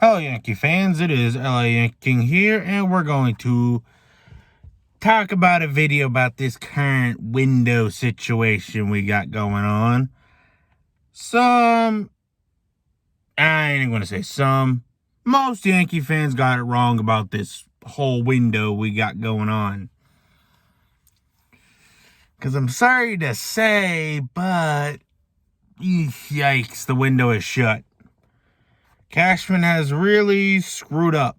Hello, Yankee fans. It is LA Yankee King here, and we're going to talk about a video about this current window situation we got going on. I ain't going to say some. Most Yankee fans got it wrong about this whole window we got going on. Because I'm sorry to say, but yikes, the window is shut. Cashman has really screwed up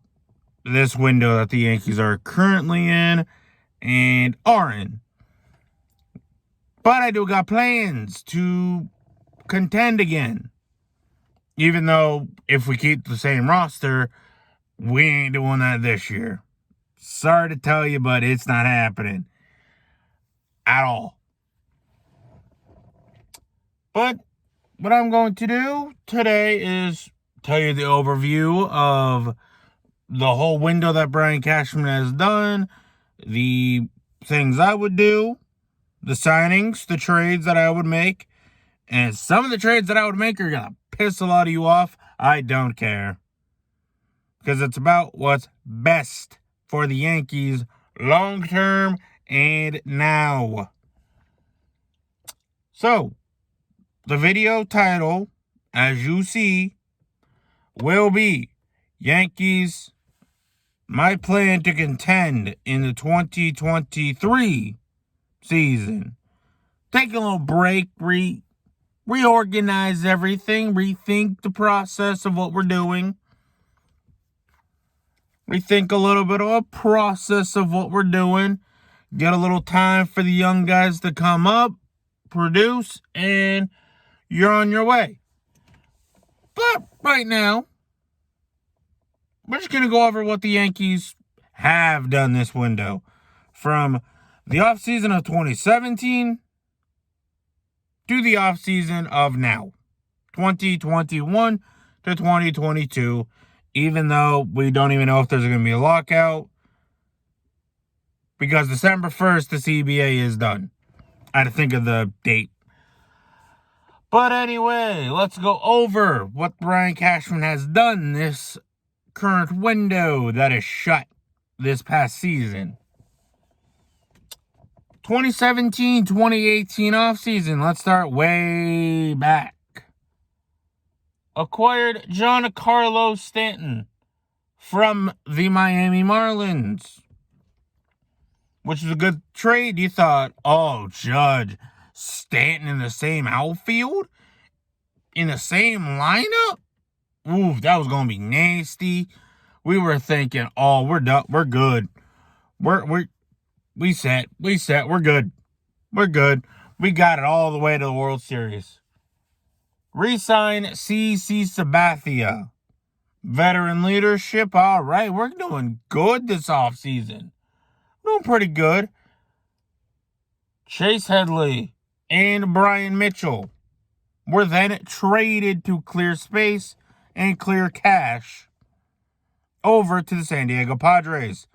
this window that the Yankees are currently in and are in. But I do got plans to contend again. Even though if we keep the same roster, we ain't doing that this year. Sorry to tell you, but it's not happening at all. But what I'm going to do today is tell you the overview of the whole window that Brian Cashman has done, the things I would do, the signings, the trades that I would make, and some of the trades that I would make are going to piss a lot of you off. I don't care. Because it's about what's best for the Yankees long term and now. So, the video title, as you see, will be Yankees, my plan to contend in the 2023 season. Take a little break, reorganize everything, rethink the process of what we're doing. Rethink a little bit of a process of what we're doing. Get a little time for the young guys to come up, produce, and you're on your way. But right now, we're just going to go over what the Yankees have done this window. From the offseason of 2017 to the offseason of now, 2021 to 2022, even though we don't even know if there's going to be a lockout, because December 1st, the CBA is done. I had to think of the date. But anyway, let's go over what Brian Cashman has done this current window that is shut this past season. 2017-2018 offseason. Let's start way back. Acquired Giancarlo Stanton from the Miami Marlins, which is a good trade. You thought, oh, Judge, Stanton in the same outfield? In the same lineup? Ooh, that was going to be nasty. We were thinking, oh, we're done. We're good. We set. We're good. We're good. We got it all the way to the World Series. Resign CC Sabathia. Veteran leadership. All right, we're doing good this offseason. Doing pretty good. Chase Headley and Brian Mitchell were then traded to clear space and clear cash over to the San Diego Padres.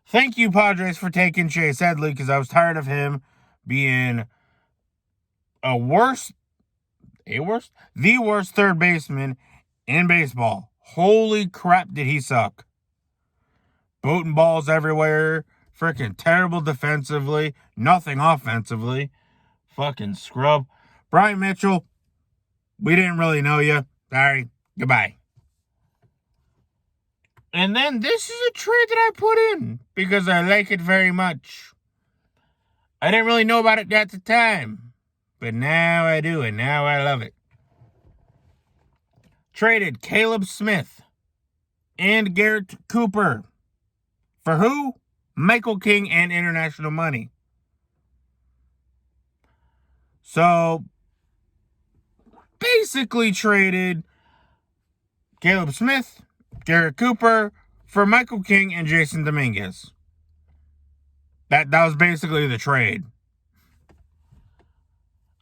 Thank you, Padres, for taking Chase Headley, because I was tired of him being the worst third baseman in baseball. Holy crap, did he suck. Booting balls everywhere. Freaking terrible defensively. Nothing offensively. Fucking scrub. Brian Mitchell, we didn't really know you. Sorry. Goodbye. And then this is a trade that I put in because I like it very much. I didn't really know about it at the time, but now I do, and now I love it. Traded Caleb Smith and Garrett Cooper. For who? Michael King and international money. So, basically traded Caleb Smith, Garrett Cooper for Michael King and Jason Dominguez. That was basically the trade.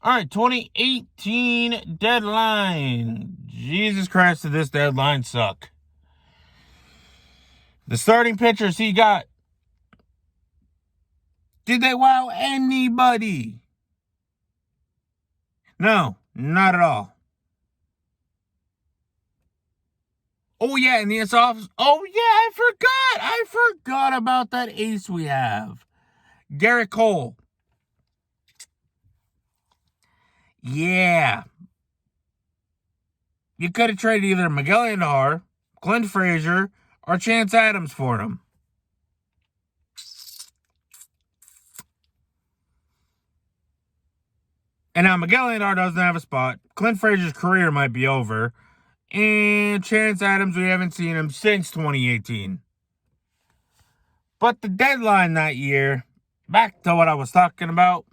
All right, 2018 deadline. Jesus Christ, did this deadline suck. The starting pitchers he got. Did they wow anybody? No, not at all. Oh, yeah, in the office. Oh, yeah, I forgot. I forgot about that ace we have. Garrett Cole. Yeah. You could have traded either Miguel Andujar, Clint Frazier, or Chance Adams for him. And now Miguel Andujar doesn't have a spot. Clint Frazier's career might be over. And Chance Adams, we haven't seen him since 2018. But the deadline that year, back to what I was talking about.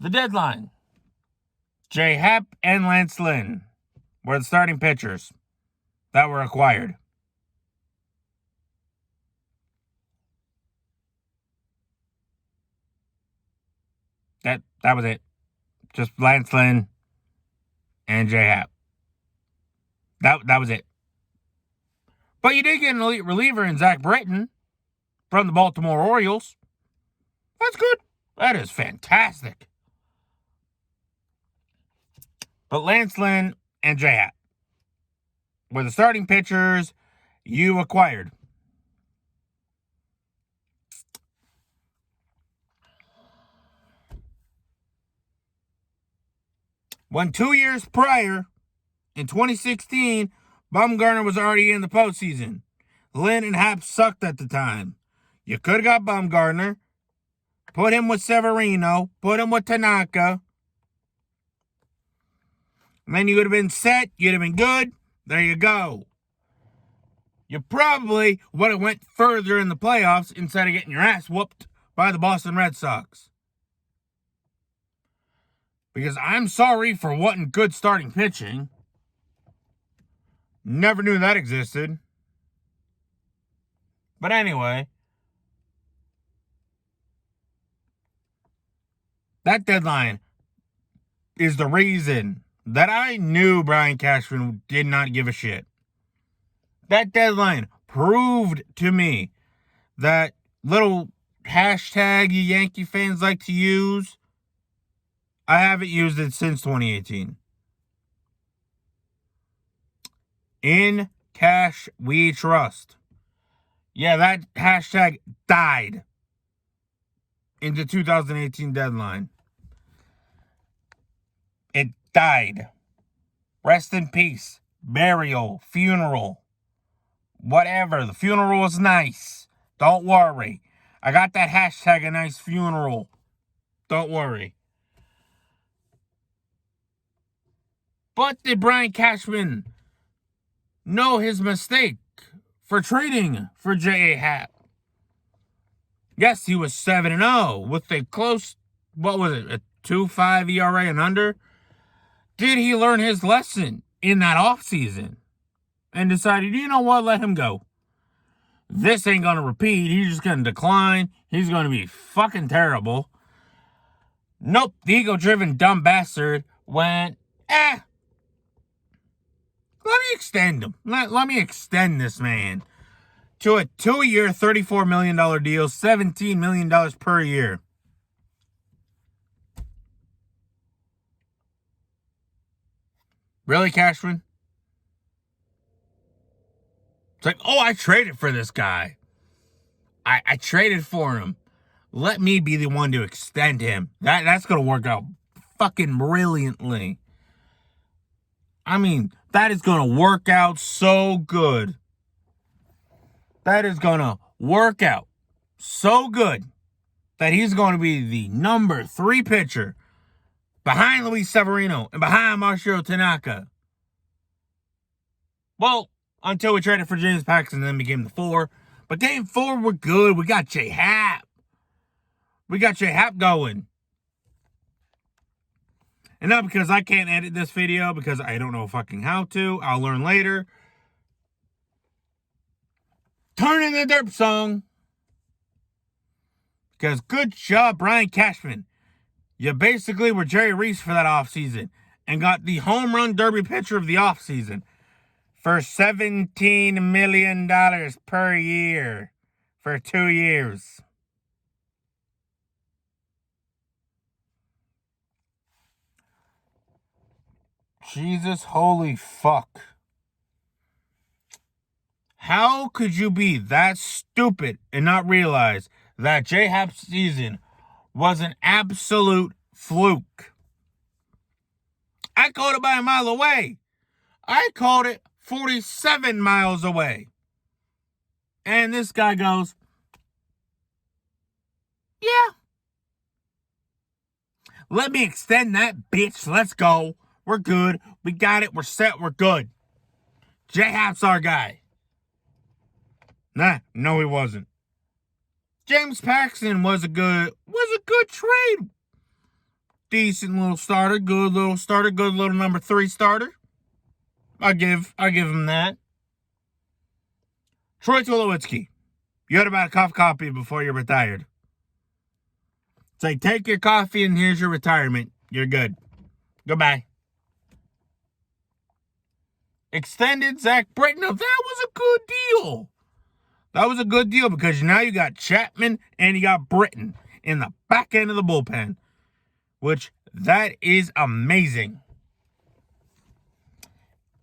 The deadline. J. Happ and Lance Lynn were the starting pitchers that were acquired. That was it. Just Lance Lynn and J. Happ. That was it. But you did get an elite reliever in Zach Britton from the Baltimore Orioles. That's good. That is fantastic. But Lance Lynn and J. Happ were the starting pitchers you acquired. When 2 years prior, in 2016, Bumgarner was already in the postseason. Lynn and Happ sucked at the time. You could have got Bumgarner, put him with Severino, put him with Tanaka, and then you would have been set. You'd have been good. There you go. You probably would have went further in the playoffs instead of getting your ass whooped by the Boston Red Sox. Because I'm sorry for wanting good starting pitching. Never knew that existed. But anyway, that deadline is the reason that I knew Brian Cashman did not give a shit. That deadline proved to me that little hashtag you Yankee fans like to use, I haven't used it since 2018. In cash we trust. Yeah, that hashtag died in the 2018 deadline. It died. Rest in peace. Burial. Funeral. Whatever. The funeral was nice. Don't worry. I got that hashtag a nice funeral. Don't worry. But did Brian Cashman know his mistake for trading for J.A. Happ? Yes, he was 7-0 with a close, what was it, a 2.5 ERA and under? Did he learn his lesson in that offseason and decided, you know what, let him go? This ain't going to repeat. He's just going to decline. He's going to be fucking terrible. Nope, the ego-driven dumb bastard went, let me extend him. Let me extend this man to a 2-year, $34 million deal, $17 million per year. Really, Cashman? It's like, oh, I traded for this guy. I traded for him. Let me be the one to extend him. That's going to work out fucking brilliantly. I mean, that is going to work out so good. That is going to work out so good that he's going to be the number 3 pitcher behind Luis Severino and behind Masahiro Tanaka. Well, until we traded for James Paxton and then became the 4. But game 4, we're good. We got J. Happ. We got J. Happ going. And not because I can't edit this video, because I don't know fucking how to. I'll learn later. Turn in the derp song. Because good job, Brian Cashman. You basically were Jerry Reese for that offseason and got the home run derby pitcher of the offseason for $17 million per year for 2 years. Jesus, holy fuck. How could you be that stupid and not realize that J-Hap's season was an absolute fluke? I called it by a mile away. I called it 47 miles away. And this guy goes, yeah. Let me extend that, bitch. Let's go. We're good. We got it. We're set. We're good. J-Hap's our guy. Nah, no, he wasn't. James Paxton was a good trade. Decent little starter, good little number 3 starter. I give him that. Troy Tulowitzki, you had about a cup of coffee before you retired. It's like, take your coffee and here's your retirement. You're good. Goodbye. Extended Zach Britton. Now, that was a good deal. That was a good deal because now you got Chapman and you got Britton in the back end of the bullpen, which that is amazing.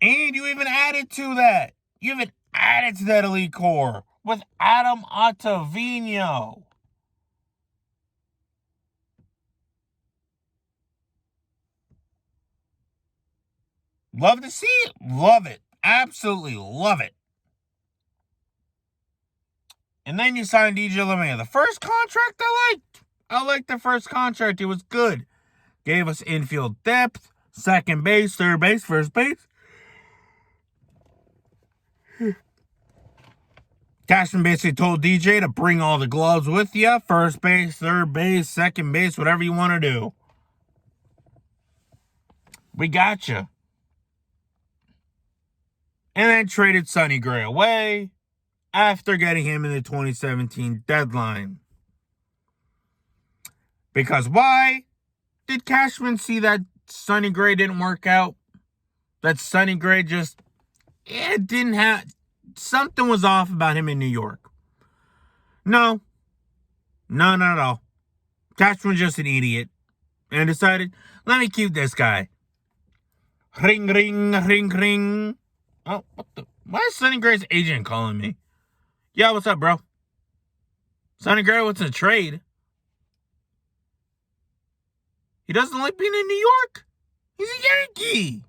And you even added to that. You even added to that elite core with Adam Ottavino. Love to see it. Love it. Absolutely love it. And then you signed DJ LeMay. The first contract I liked. I liked the first contract. It was good. Gave us infield depth, second base, third base, first base. Cashman basically told DJ to bring all the gloves with you. First base, third base, second base, whatever you want to do. We got you. And then traded Sonny Gray away after getting him in the 2017 deadline. Because why? Did Cashman see that Sonny Gray didn't work out? That Sonny Gray just, didn't have, something was off about him in New York. No, not at all. Cashman was just an idiot and decided, let me keep this guy. Ring, ring, ring, ring. Oh, what the? Why is Sonny Gray's agent calling me? Yeah, what's up, bro? Sonny Gray, what's a trade? He doesn't like being in New York? He's a Yankee.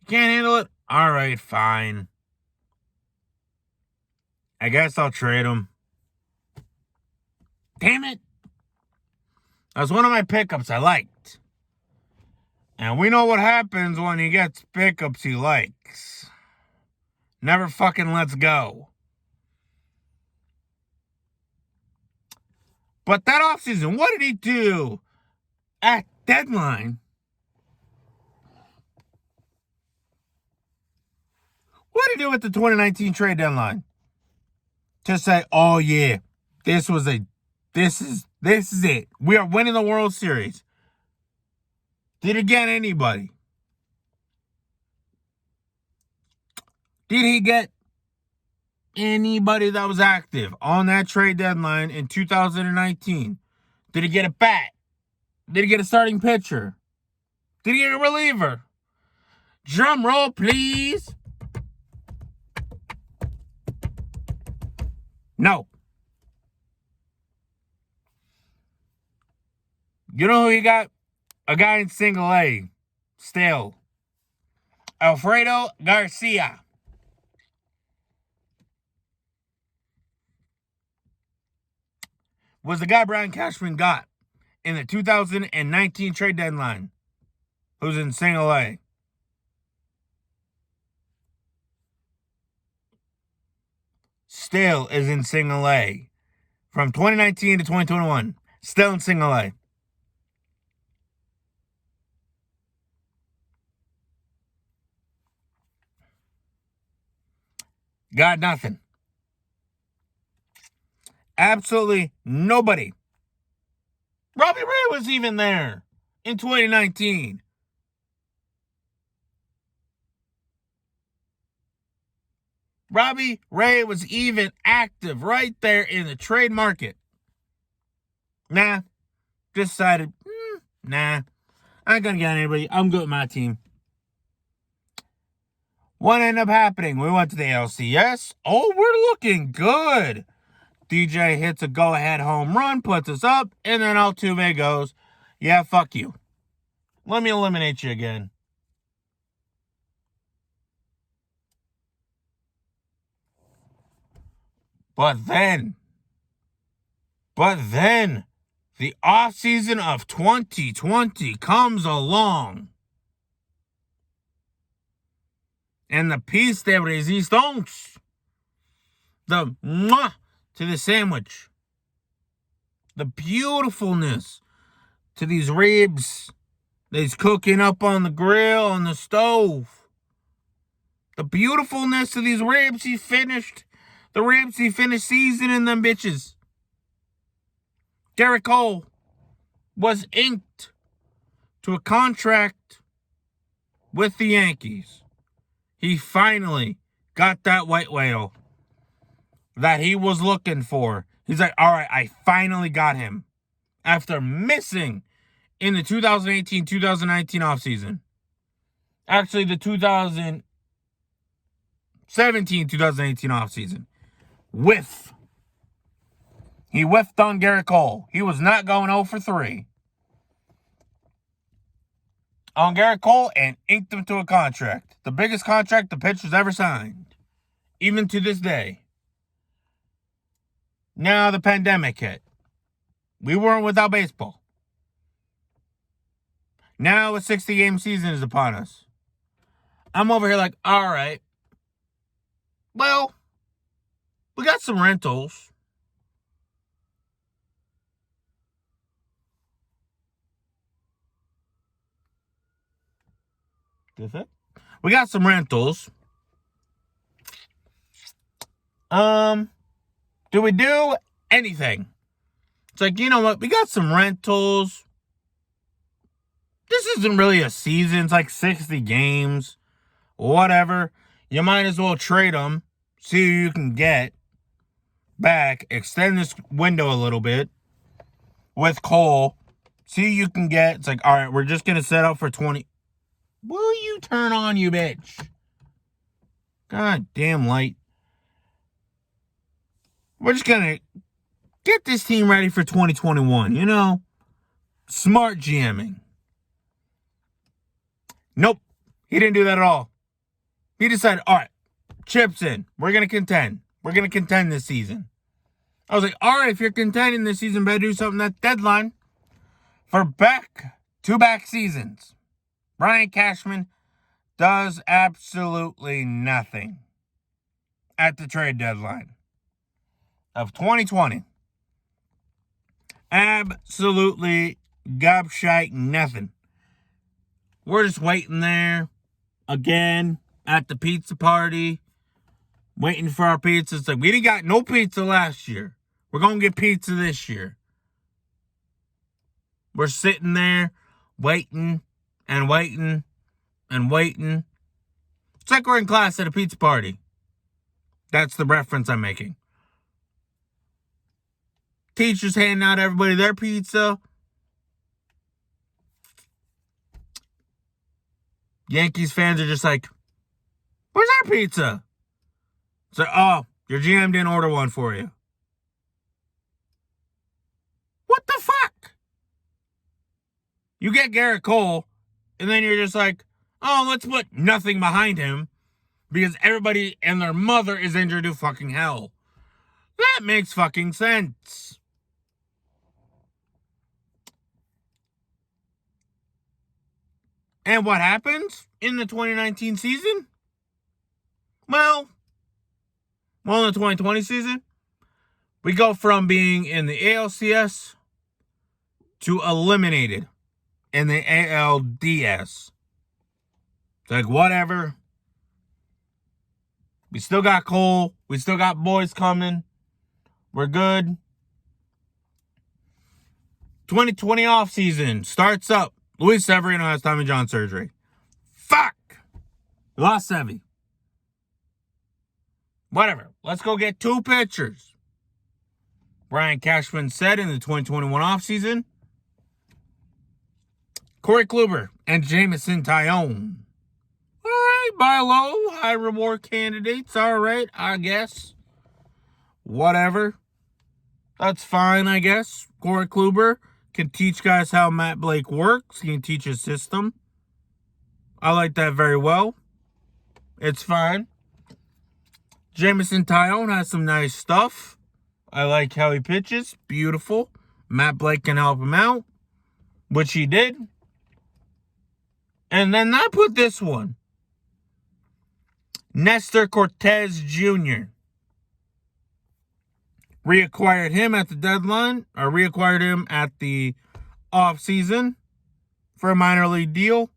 You can't handle it? All right, fine. I guess I'll trade him. Damn it. That was one of my pickups I liked. And we know what happens when he gets pickups he likes. Never fucking lets go. But that offseason, what did he do at deadline? What did he do at the 2019 trade deadline? To say, oh yeah, this is it. We are winning the World Series. Did he get anybody? Did he get anybody that was active on that trade deadline in 2019? Did he get a bat? Did he get a starting pitcher? Did he get a reliever? Drum roll, please. No. You know who he got? A guy in single A. Still. Alfredo Garcia. Was the guy Brian Cashman got in the 2019 trade deadline, who's in single A. Still is in single A. From 2019 to 2021. Still in single A. Got nothing. Absolutely nobody. Robbie Ray was even there in 2019. Robbie Ray was even active right there in the trade market. Nah. Decided, nah. I ain't gonna get anybody. I'm good with my team. What ended up happening? We went to the ALCS. Oh, we're looking good. DJ hits a go-ahead home run, puts us up, and then Altuve goes, yeah, fuck you. Let me eliminate you again. But then, the offseason of 2020 comes along. And the piece de resistance, the mwah to the sandwich, the beautifulness to these ribs that he's cooking up on the grill, on the stove. The beautifulness of these ribs he finished. The ribs he finished seasoning them bitches. Garrett Cole was inked to a contract with the Yankees. He finally got that white whale that he was looking for. He's like, all right, I finally got him. After missing in the 2018-2019 offseason. Actually, the 2017-2018 offseason. He whiffed on Garrett Cole. He was not going 0 for 3 on Garrett Cole and inked him to a contract. The biggest contract the pitcher's ever signed. Even to this day. Now the pandemic hit. We weren't without baseball. Now a 60-game season is upon us. I'm over here like, all right. Well, we got some rentals. We got some rentals. Do we do anything? It's like, you know what? We got some rentals. This isn't really a season. It's like 60 games. Whatever. You might as well trade them. See who you can get back. Extend this window a little bit with Cole. See who you can get. It's like, all right, we're just going to set up for 20. Will you turn on, you bitch? God damn light. We're just going to get this team ready for 2021, you know? Smart GMing. Nope. He didn't do that at all. He decided, all right, chips in. We're going to contend. We're going to contend this season. I was like, all right, if you're contending this season, better do something that's deadline. For back-to-back seasons, Brian Cashman does absolutely nothing at the trade deadline of 2020. Absolutely gobshite nothing. We're just waiting there again at the pizza party, waiting for our pizza. It's like, we didn't got no pizza last year. We're going to get pizza this year. We're sitting there waiting and waiting and waiting. It's like we're in class at a pizza party. That's the reference I'm making. Teachers handing out everybody their pizza. Yankees fans are just like, where's our pizza? It's like, oh, your GM didn't order one for you. What the fuck? You get Garrett Cole, and then you're just like, oh, let's put nothing behind him because everybody and their mother is injured to fucking hell. That makes fucking sense. And what happens in the 2019 season? Well, in the 2020 season, we go from being in the ALCS to eliminated in the ALDS. It's like, whatever. We still got Cole. We still got boys coming. We're good. 2020 offseason starts up. Luis Severino has Tommy John surgery. Fuck! We lost Sevy. Whatever. Let's go get 2 pitchers. Brian Cashman said in the 2021 offseason, Corey Kluber and Jameson Tyone. All right. buy low, high reward candidates. All right, I guess. Whatever. That's fine, I guess. Corey Kluber can teach guys how Matt Blake works. He can teach his system. I like that very well. It's fine. Jameson Taillon has some nice stuff. I like how he pitches. Beautiful. Matt Blake can help him out, which he did. And then I put this one. Nestor Cortez Jr. Reacquired him at the deadline, or reacquired him at the offseason for a minor league deal.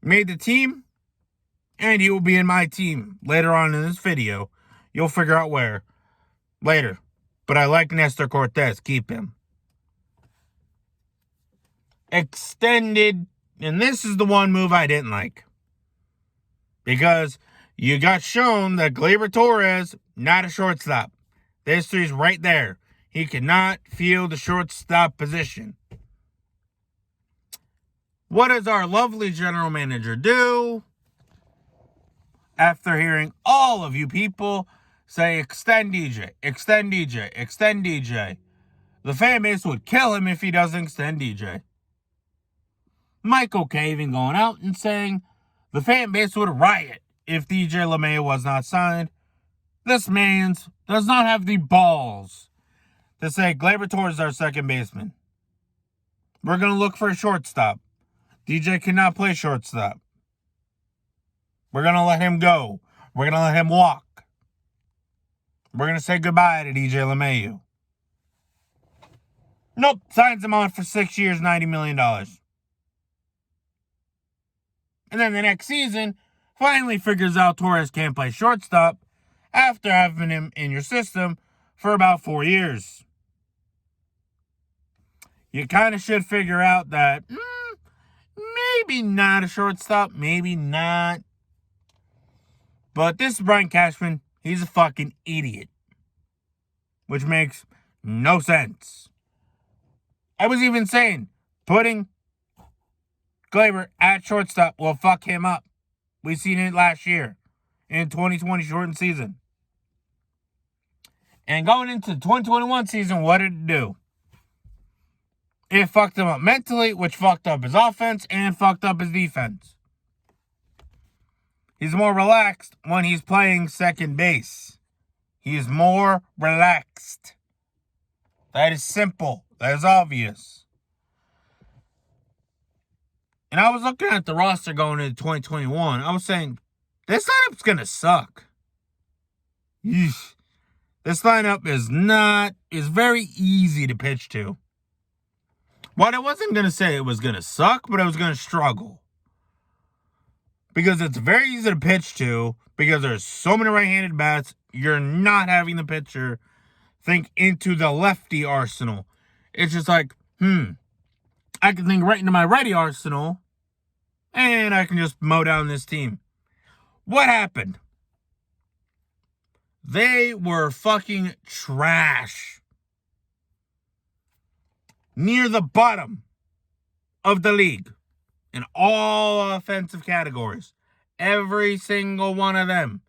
Made the team, and he will be in my team later on in this video. You'll figure out where later. But I like Nestor Cortez. Keep him. Extended, and this is the one move I didn't like. Because you got shown that Gleyber Torres, not a shortstop. The history's right there. He cannot field the shortstop position. What does our lovely general manager do? After hearing all of you people say, extend DJ, extend DJ, extend DJ. The fan base would kill him if he doesn't extend DJ. Michael K even going out and saying the fan base would riot if DJ LeMahieu was not signed. This man does not have the balls to say Gleyber Torres is our second baseman. We're going to look for a shortstop. DJ cannot play shortstop. We're going to let him go. We're going to let him walk. We're going to say goodbye to DJ LeMahieu. Nope, signs him on for 6 years, $90 million. And then the next season, finally figures out Torres can't play shortstop after having him in your system for about 4 years. You kind of should figure out that maybe not a shortstop, maybe not. But this is Brian Cashman. He's a fucking idiot. Which makes no sense. I was even saying, putting Gleyber at shortstop will fuck him up. We've seen it last year in 2020 shortened season. And going into the 2021 season, what did it do? It fucked him up mentally, which fucked up his offense and fucked up his defense. He's more relaxed when he's playing second base. He's more relaxed. That is simple. That is obvious. And I was looking at the roster going into 2021. I was saying, this lineup's going to suck. Yeesh. This lineup is very easy to pitch to. What I wasn't going to say it was going to suck, but I was going to struggle. Because it's very easy to pitch to, because there's so many right-handed bats, you're not having the pitcher think into the lefty arsenal. It's just like, I can think right into my righty arsenal, and I can just mow down this team. What happened? They were fucking trash. Near the bottom of the league in all offensive categories. Every single one of them.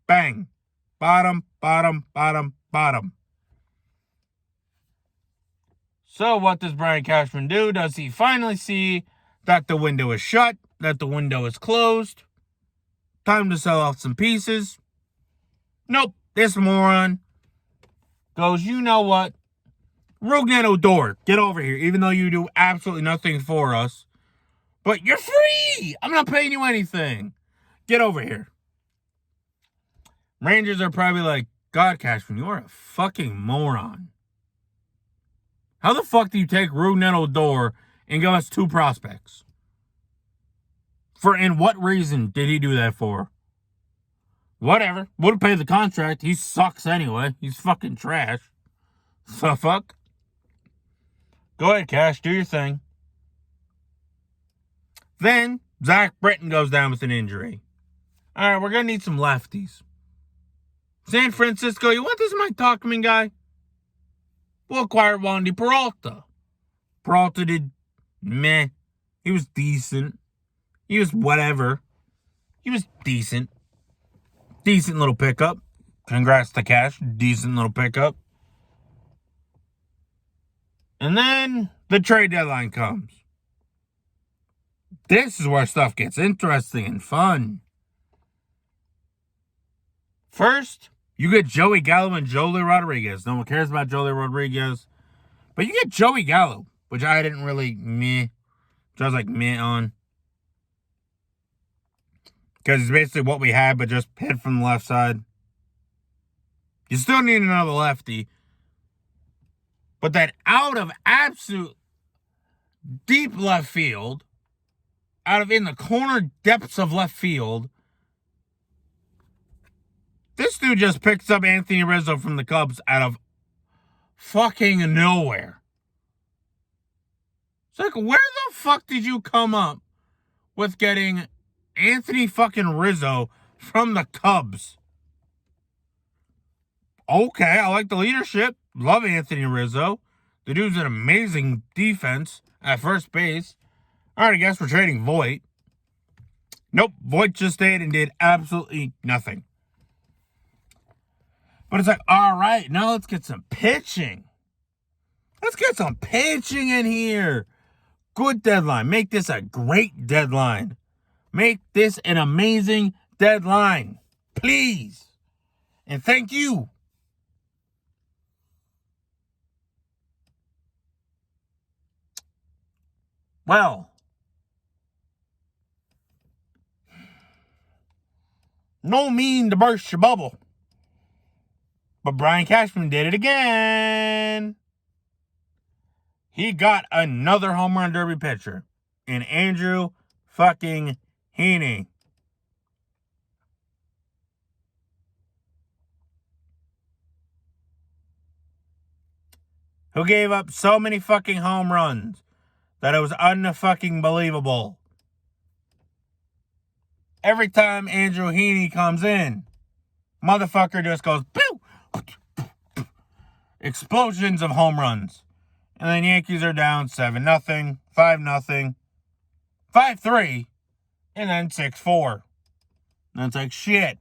Bang. Bottom, bottom, bottom, bottom. So what does Brian Cashman do? Does he finally see that the window is shut, that the window is closed? Time to sell off some pieces? Nope. This moron goes, you know what? Rougned Odor, get over here, even though you do absolutely nothing for us. But you're free! I'm not paying you anything. Get over here. Rangers are probably like, God, Cashman, you are a fucking moron. How the fuck do you take Rougned Odor and give us 2 prospects? And what reason did he do that for? Whatever. Would have paid the contract. He sucks anyway. He's fucking trash. So fuck. Go ahead, Cash. Do your thing. Then, Zach Britton goes down with an injury. Alright, we're going to need some lefties. San Francisco, you want this Mike Tauchman guy? We'll acquire Wandy Peralta. Peralta did meh. He was decent. He was whatever. He was decent. Decent little pickup. Congrats to Cash. Decent little pickup. And then the trade deadline comes. This is where stuff gets interesting and fun. First, you get Joey Gallo and Joely Rodriguez. No one cares about Joely Rodriguez. But you get Joey Gallo, which I didn't really which I was like meh on. Because it's basically what we had, but just hit from the left side. You still need another lefty. But that out of absolute deep left field, out of in the corner depths of left field, this dude just picks up Anthony Rizzo from the Cubs out of fucking nowhere. It's like, where the fuck did you come up with getting Anthony fucking Rizzo from the Cubs? Okay, I like the leadership. Love Anthony Rizzo. The dude's an amazing defense at first base. All right, I guess we're trading Voit. Nope, Voit just stayed and did absolutely nothing. But it's like, all right, now let's get some pitching. Let's get some pitching in here. Good deadline. Make this a great deadline. Make this an amazing deadline. Please. And thank you. Well, no mean to burst your bubble, but Brian Cashman did it again. He got another home run derby pitcher in Andrew fucking Heaney. Who gave up so many fucking home runs that it was unfucking believable. Every time Andrew Heaney comes in, motherfucker just goes, boo! Explosions of home runs. And then Yankees are down 7-0, 5-0, 5-3, and then 6-4. And it's like, shit,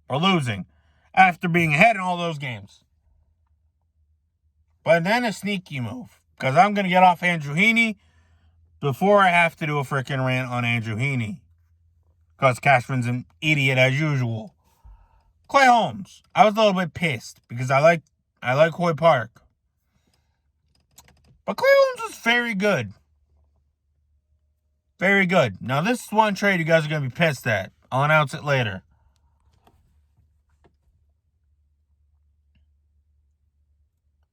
we're losing after being ahead in all those games. But then a sneaky move, because I'm going to get off Andrew Heaney before I have to do a freaking rant on Andrew Heaney. Because Cashman's an idiot as usual. Clay Holmes. I was a little bit pissed because I like Hoy Park. But Clay Holmes is very good. Very good. Now, this is one trade you guys are going to be pissed at. I'll announce it later.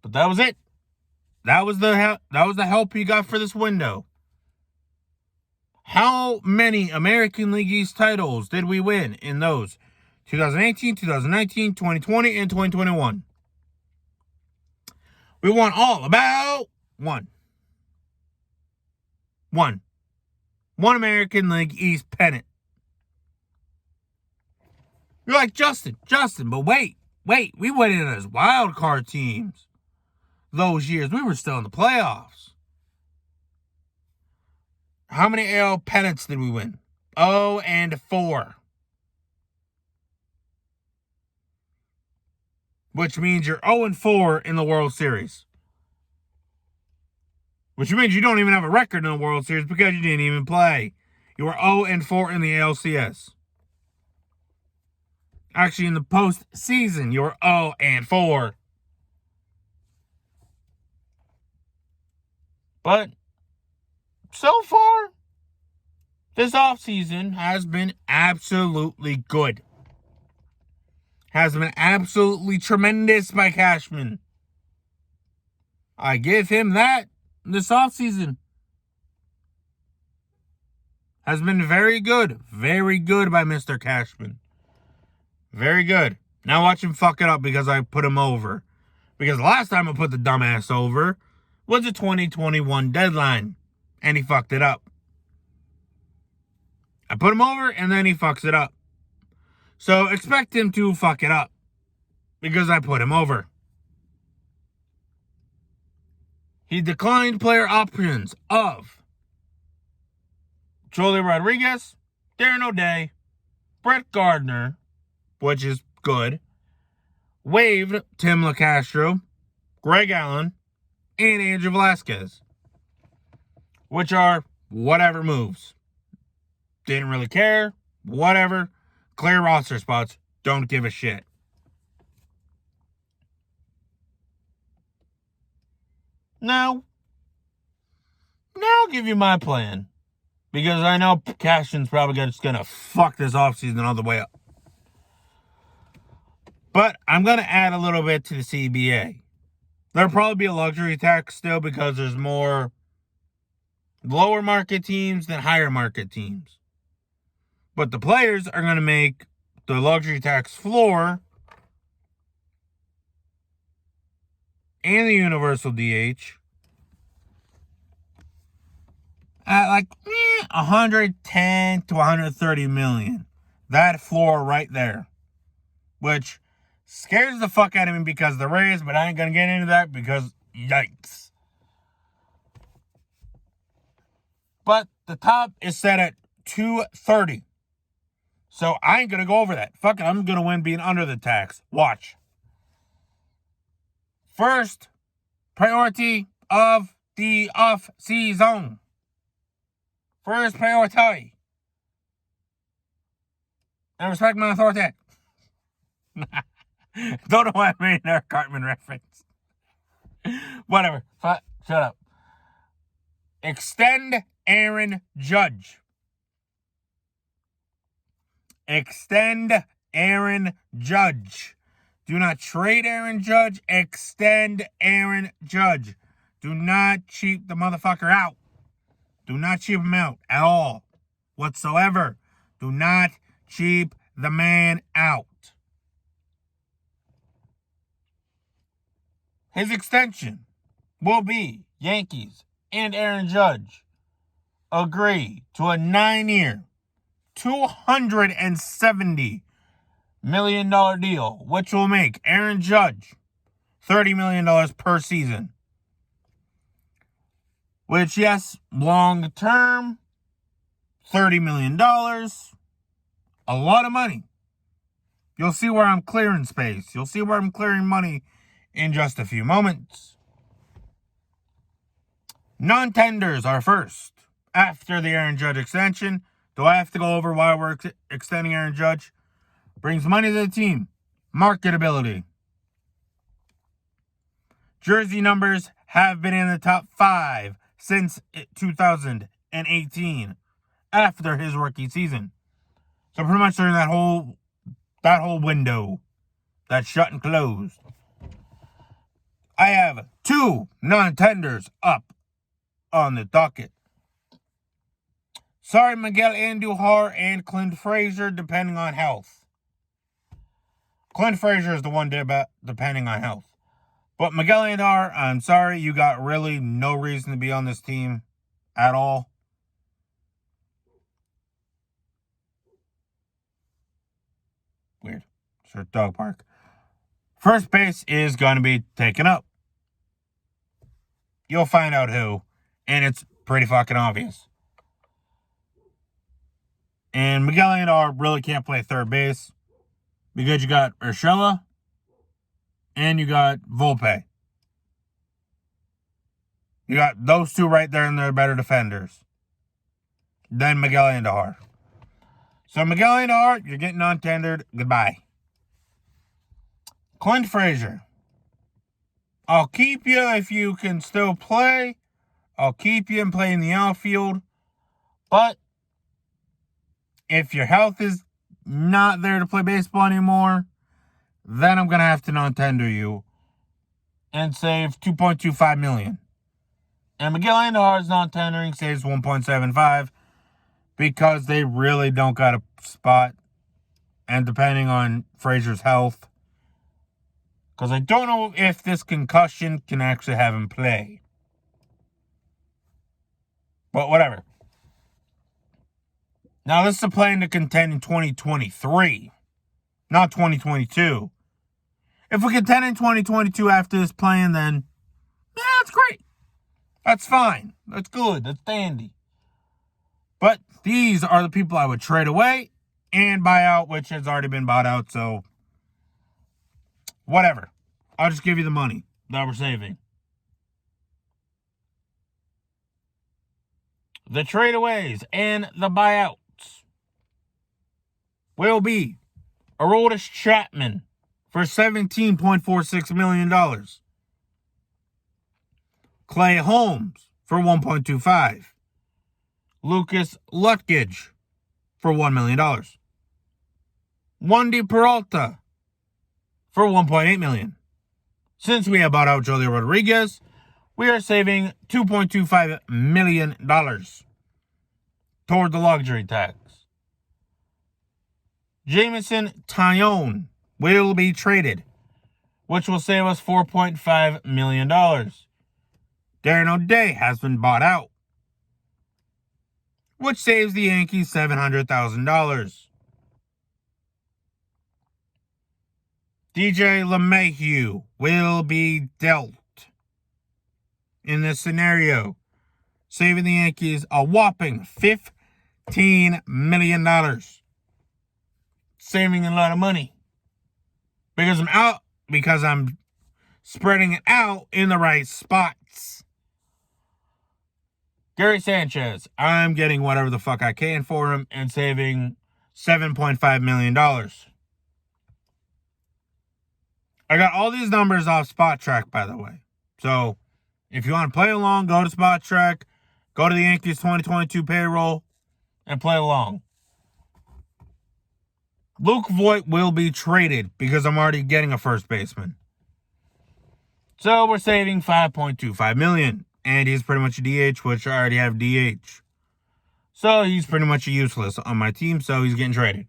But that was it. That was the help you got for this window. How many American League East titles did we win in those? 2018, 2019, 2020, and 2021. We won all about one. One American League East pennant. You're like, Justin, but wait. We went in as wild card teams. Those years, we were still in the playoffs. How many AL pennants did we win? 0-4. Which means you're 0-4 in the World Series. Which means you don't even have a record in the World Series because you didn't even play. You were 0-4 in the ALCS. Actually, in the postseason, you were 0-4. But so far, this offseason has been absolutely good. Has been absolutely tremendous by Cashman. I give him that. This offseason has been very good. Very good by Mr. Cashman. Very good. Now watch him fuck it up because I put him over. Because last time I put the dumbass over was the 2021 deadline. And he fucked it up. I put him over and then he fucks it up. So expect him to fuck it up. Because I put him over. He declined player options of Joely Rodriguez, Darren O'Day, Brett Gardner, which is good, waived Tim LeCastro, Greg Allen, and Andrew Velasquez, which are whatever moves. Didn't really care. Whatever. Clear roster spots. Don't give a shit. Now I'll give you my plan. Because I know Cashin's probably just going to fuck this offseason all the way up. But I'm going to add a little bit to the CBA. There'll probably be a luxury tax still because there's more lower market teams than higher market teams. But the players are going to make the luxury tax floor and the universal DH at like 110 to 130 million. That floor right there. Which scares the fuck out of me because of the Rays, but I ain't going to get into that because yikes. But the top is set at 230. So I ain't going to go over that. Fuck it, I'm going to win being under the tax. Watch. First priority of the off-season. First priority. And respect my authority. Don't know why I made an Eric Cartman reference. Whatever. Shut up. Extend Aaron Judge. Extend Aaron Judge. Do not trade Aaron Judge. Extend Aaron Judge. Do not cheap the motherfucker out. Do not cheap him out at all. Whatsoever. Do not cheap the man out. His extension will be Yankees and Aaron Judge agree to a 9-year, $270 million deal, which will make Aaron Judge $30 million per season. Which, yes, long term, $30 million, a lot of money. You'll see where I'm clearing space. You'll see where I'm clearing money in just a few moments. Non-tenders are first. After the Aaron Judge extension, do I have to go over why we're extending Aaron Judge? Brings money to the team. Marketability. Jersey numbers have been in the top 5 since 2018 after his rookie season. So pretty much during that whole window that shut and closed. I have 2 non-tenders up on the docket. Sorry, Miguel Andujar and Clint Frazier, depending on health. Clint Frazier is the one depending on health. But Miguel Andujar, I'm sorry, you got really no reason to be on this team at all. Weird. Sure, dog park. First base is going to be taken up. You'll find out who, and it's pretty fucking obvious. And Miguel Andujar really can't play third base because you got Urshela and you got Volpe. You got those two right there, and they're better defenders than Miguel Andujar. So Miguel Andujar, you're getting non-tendered. Goodbye. Clint Frazier. I'll keep you if you can still play. I'll keep you and play in the outfield. But if your health is not there to play baseball anymore, then I'm going to have to non-tender you and save $2.25 million. And Miguel Andujar's non-tendering saves $1.75 because they really don't got a spot. And depending on Frazier's health, because I don't know if this concussion can actually have him play. But whatever. Now, this is a plan to contend in 2023, not 2022. If we contend in 2022 after this plan, then, yeah, that's great. That's fine. That's good. That's dandy. But these are the people I would trade away and buyout, which has already been bought out, so whatever. I'll just give you the money that we're saving. The tradeaways and the buyouts will be Aroldis Chapman for $17.46 million. Clay Holmes for $1.25. Lucas Lutkage for $1 million. Wandy Peralta for $1.8 million. Since we have bought out Julio Rodriguez, we are saving $2.25 million toward the luxury tax. Jameson Taillon will be traded, which will save us $4.5 million. Darren O'Day has been bought out, which saves the Yankees $700,000. DJ LeMahieu will be dealt in this scenario, saving the Yankees a whopping $15 million. Saving a lot of money. Because I'm spreading it out in the right spots. Gary Sanchez, I'm getting whatever the fuck I can for him and saving $7.5 million. I got all these numbers off Spot Track, by the way. So, if you want to play along, go to Spot Track, go to the Yankees 2022 payroll, and play along. Luke Voit will be traded because I'm already getting a first baseman. So, we're saving $5.25 million. And he's pretty much a DH, which I already have DH. So, he's pretty much useless on my team, so he's getting traded.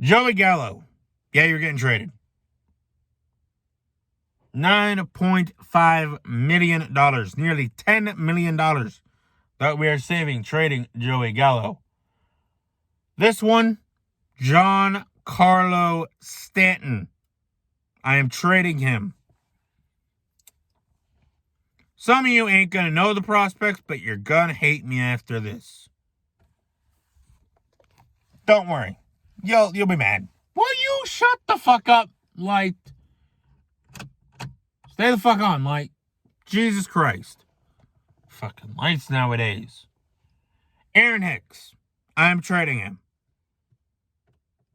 Joey Gallo. Yeah, you're getting traded. $9.5 million, nearly $10 million that we are saving trading Joey Gallo. This one, Giancarlo Stanton. I am trading him. Some of you ain't going to know the prospects, but you're going to hate me after this. Don't worry. You'll be mad. Will you shut the fuck up, Light? Stay the fuck on, Light. Jesus Christ. Fucking lights nowadays. Aaron Hicks. I'm trading him.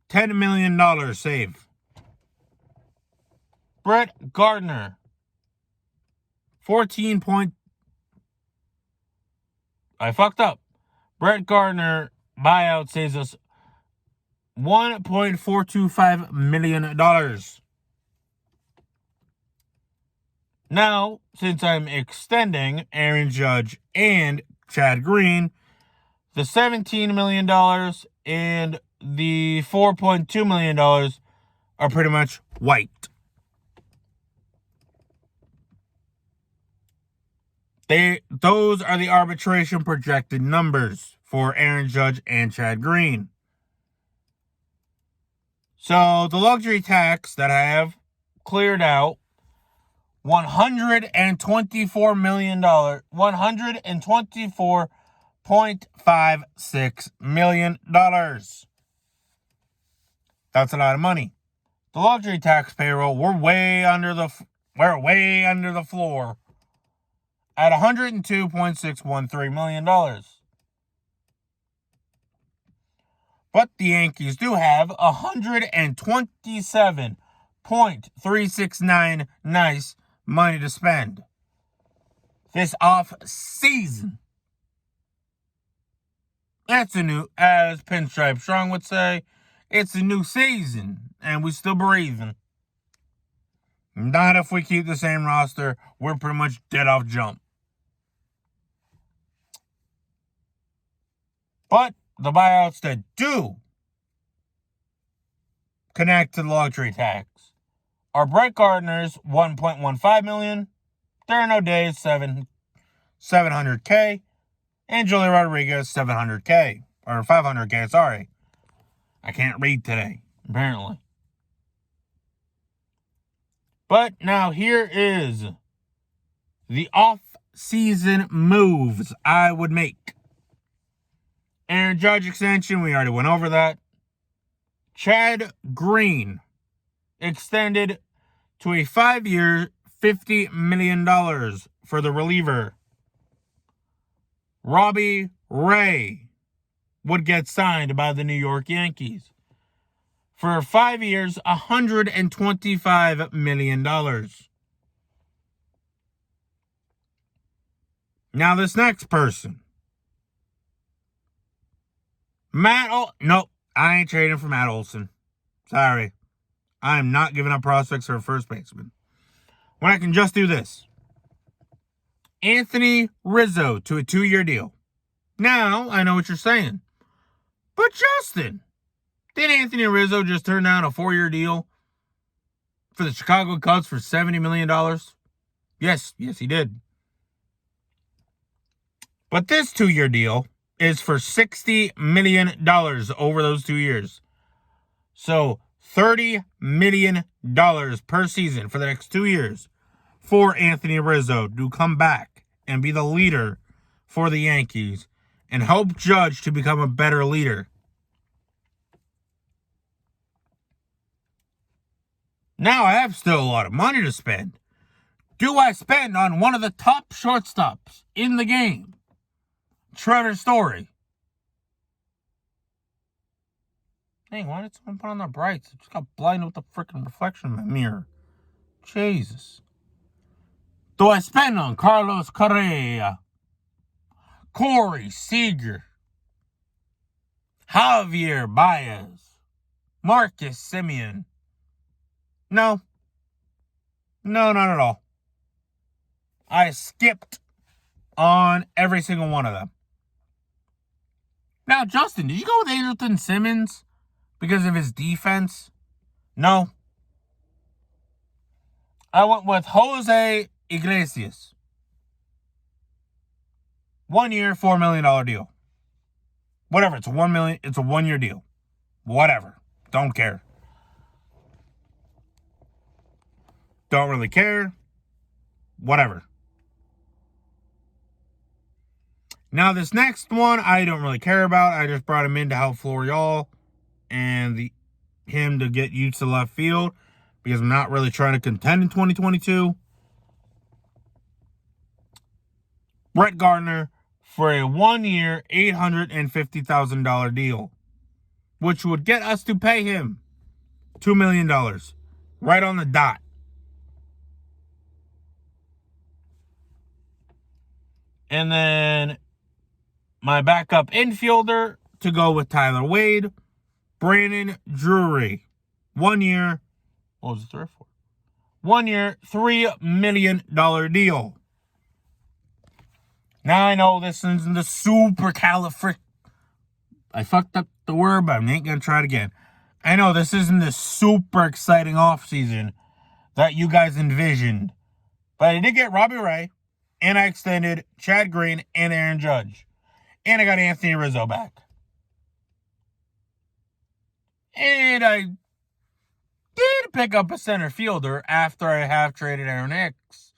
$10 million save. Brett Gardner. 14 point... I fucked up. Brett Gardner buyout saves us $1.425 million. Now, since I'm extending Aaron Judge and Chad Green, the $17 million and the $4.2 million are pretty much wiped. Those are the arbitration projected numbers for Aaron Judge and Chad Green. So, the luxury tax that I have cleared out, $124 million, $124.56 million. That's a lot of money. The luxury tax payroll, we're way under the floor at $102.613 million. But the Yankees do have $127.369 nice money to spend this off season. That's a new, as Pinstripe Strong would say, it's a new season, and we still breathing. Not if we keep the same roster. We're pretty much dead off jump. But the buyouts that do connect to the luxury tax are Brett Gardner's $1.15 million, Darren O'Day's $700K, and Julio Rodriguez $700K, or $500K, sorry. I can't read today, apparently. But now here is the off-season moves I would make. Aaron Judge extension, we already went over that. Chad Green extended to a 5-year, $50 million for the reliever. Robbie Ray would get signed by the New York Yankees for 5 years, $125 million. Now this next person. Nope, I ain't trading for Matt Olson. Sorry. I am not giving up prospects for a first baseman when I can just do this. Anthony Rizzo to a 2-year deal. Now, I know what you're saying. But Justin, did Anthony Rizzo just turn down a 4-year deal for the Chicago Cubs for $70 million? Yes, he did. But this 2-year deal is for $60 million over those 2 years. So, $30 million per season for the next 2 years for Anthony Rizzo to come back and be the leader for the Yankees and help Judge to become a better leader. Now I have still a lot of money to spend. Do I spend on one of the top shortstops in the game? Trevor Story. Dang, why did someone put on their brights? I just got blinded with the freaking reflection in the mirror. Jesus. Do I spend on Carlos Correa, Corey Seager, Javier Baez, Marcus Semien? No, not at all. I skipped on every single one of them. Now, Justin, did you go with Andrelton Simmons because of his defense? No. I went with Jose Iglesias. 1 year, $4 million deal. Whatever, it's a one-year deal. Whatever. Don't care. Don't really care. Whatever. Now, this next one, I don't really care about. I just brought him in to help Florial and him to get used to left field because I'm not really trying to contend in 2022. Brett Gardner for a 1-year, $850,000 deal, which would get us to pay him $2 million. Right on the dot. And then my backup infielder to go with Tyler Wade, Brandon Drury. 1 year, what was it there for? 1 year, $3 million deal. Now I know this isn't the super I fucked up the word, but I ain't gonna try it again. I know this isn't the super exciting offseason that you guys envisioned. But I did get Robbie Ray, and I extended Chad Green and Aaron Judge. And I got Anthony Rizzo back. And I did pick up a center fielder after I have traded Aaron Hicks,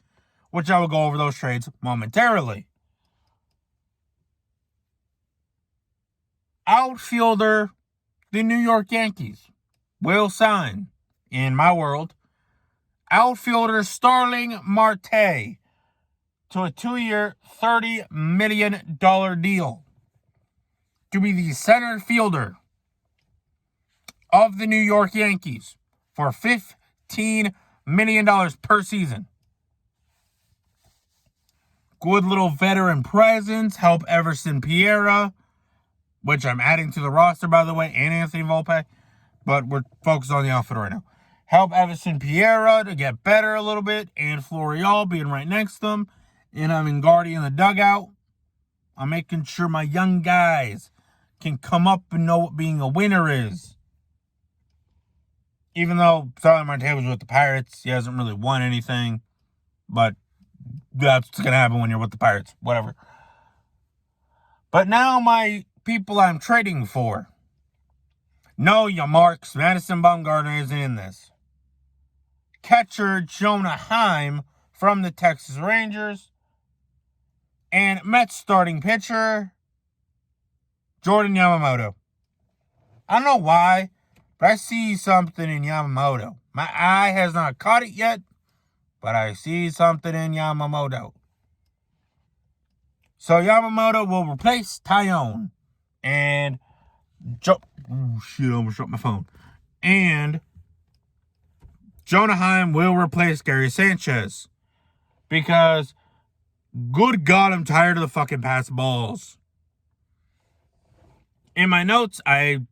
which I will go over those trades momentarily. Outfielder, the New York Yankees will sign, in my world, outfielder Starling Marte to a 2-year, $30 million deal to be the center fielder of the New York Yankees for $15 million per season. Good little veteran presence, help Everson Piera, which I'm adding to the roster, by the way, and Anthony Volpe, but we're focused on the outfield right now. Help Everson Piera to get better a little bit, and Florial being right next to them, and having Guardy in the dugout. I'm making sure my young guys can come up and know what being a winner is. Even though Starling Marte was with the Pirates, he hasn't really won anything, but that's what's going to happen when you're with the Pirates. Whatever. But now my people I'm trading for. No, your marks. Madison Bumgarner isn't in this. Catcher Jonah Heim from the Texas Rangers. And Mets starting pitcher Jordan Yamamoto. I don't know why, But I see something in Yamamoto. My eye has not caught it yet, but I see something in Yamamoto. So Yamamoto will replace Tyone. And oh shit, I almost dropped my phone. And Jonah Heim will replace Gary Sanchez. Because, good God, I'm tired of the fucking pass balls. In my notes, I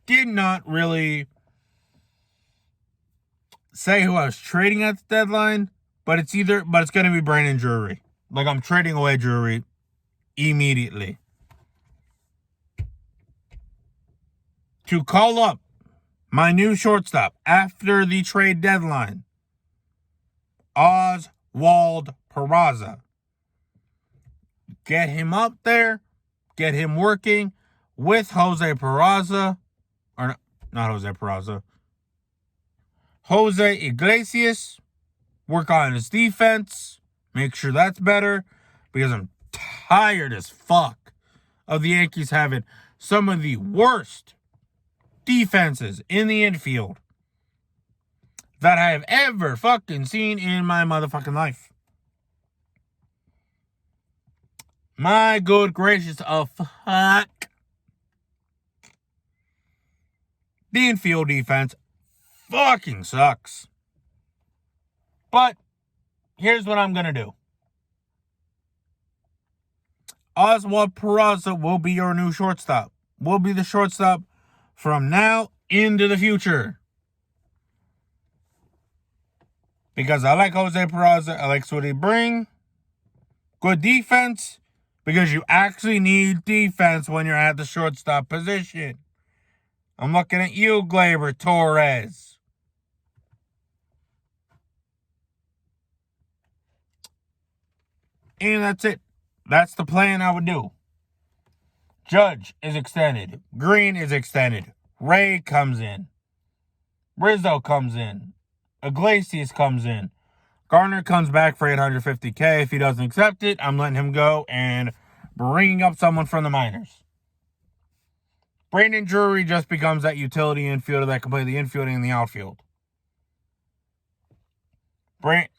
did not really say who I was trading at the deadline, but it's going to be Brandon Drury. Like, I'm trading away Drury immediately. To call up my new shortstop after the trade deadline, Oswald Peraza. Get him up there, get him working with Jose Peraza, or not Jose Peraza, Jose Iglesias. Work on his defense, make sure that's better, because I'm tired as fuck of the Yankees having some of the worst defenses in the infield that I have ever fucking seen in my motherfucking life. My good gracious of fuck. The infield defense fucking sucks. But here's what I'm going to do. Oswald Peraza will be your new shortstop. Will be the shortstop from now into the future. Because I like Jose Peraza. I like what he brings. Good defense. Because you actually need defense when you're at the shortstop position. I'm looking at you, Gleyber Torres. And that's it. That's the plan I would do. Judge is extended. Green is extended. Ray comes in. Rizzo comes in. Iglesias comes in. Garner comes back for $850K. If he doesn't accept it, I'm letting him go and bringing up someone from the minors. Brandon Drury just becomes that utility infielder that can play the infielding and the outfield.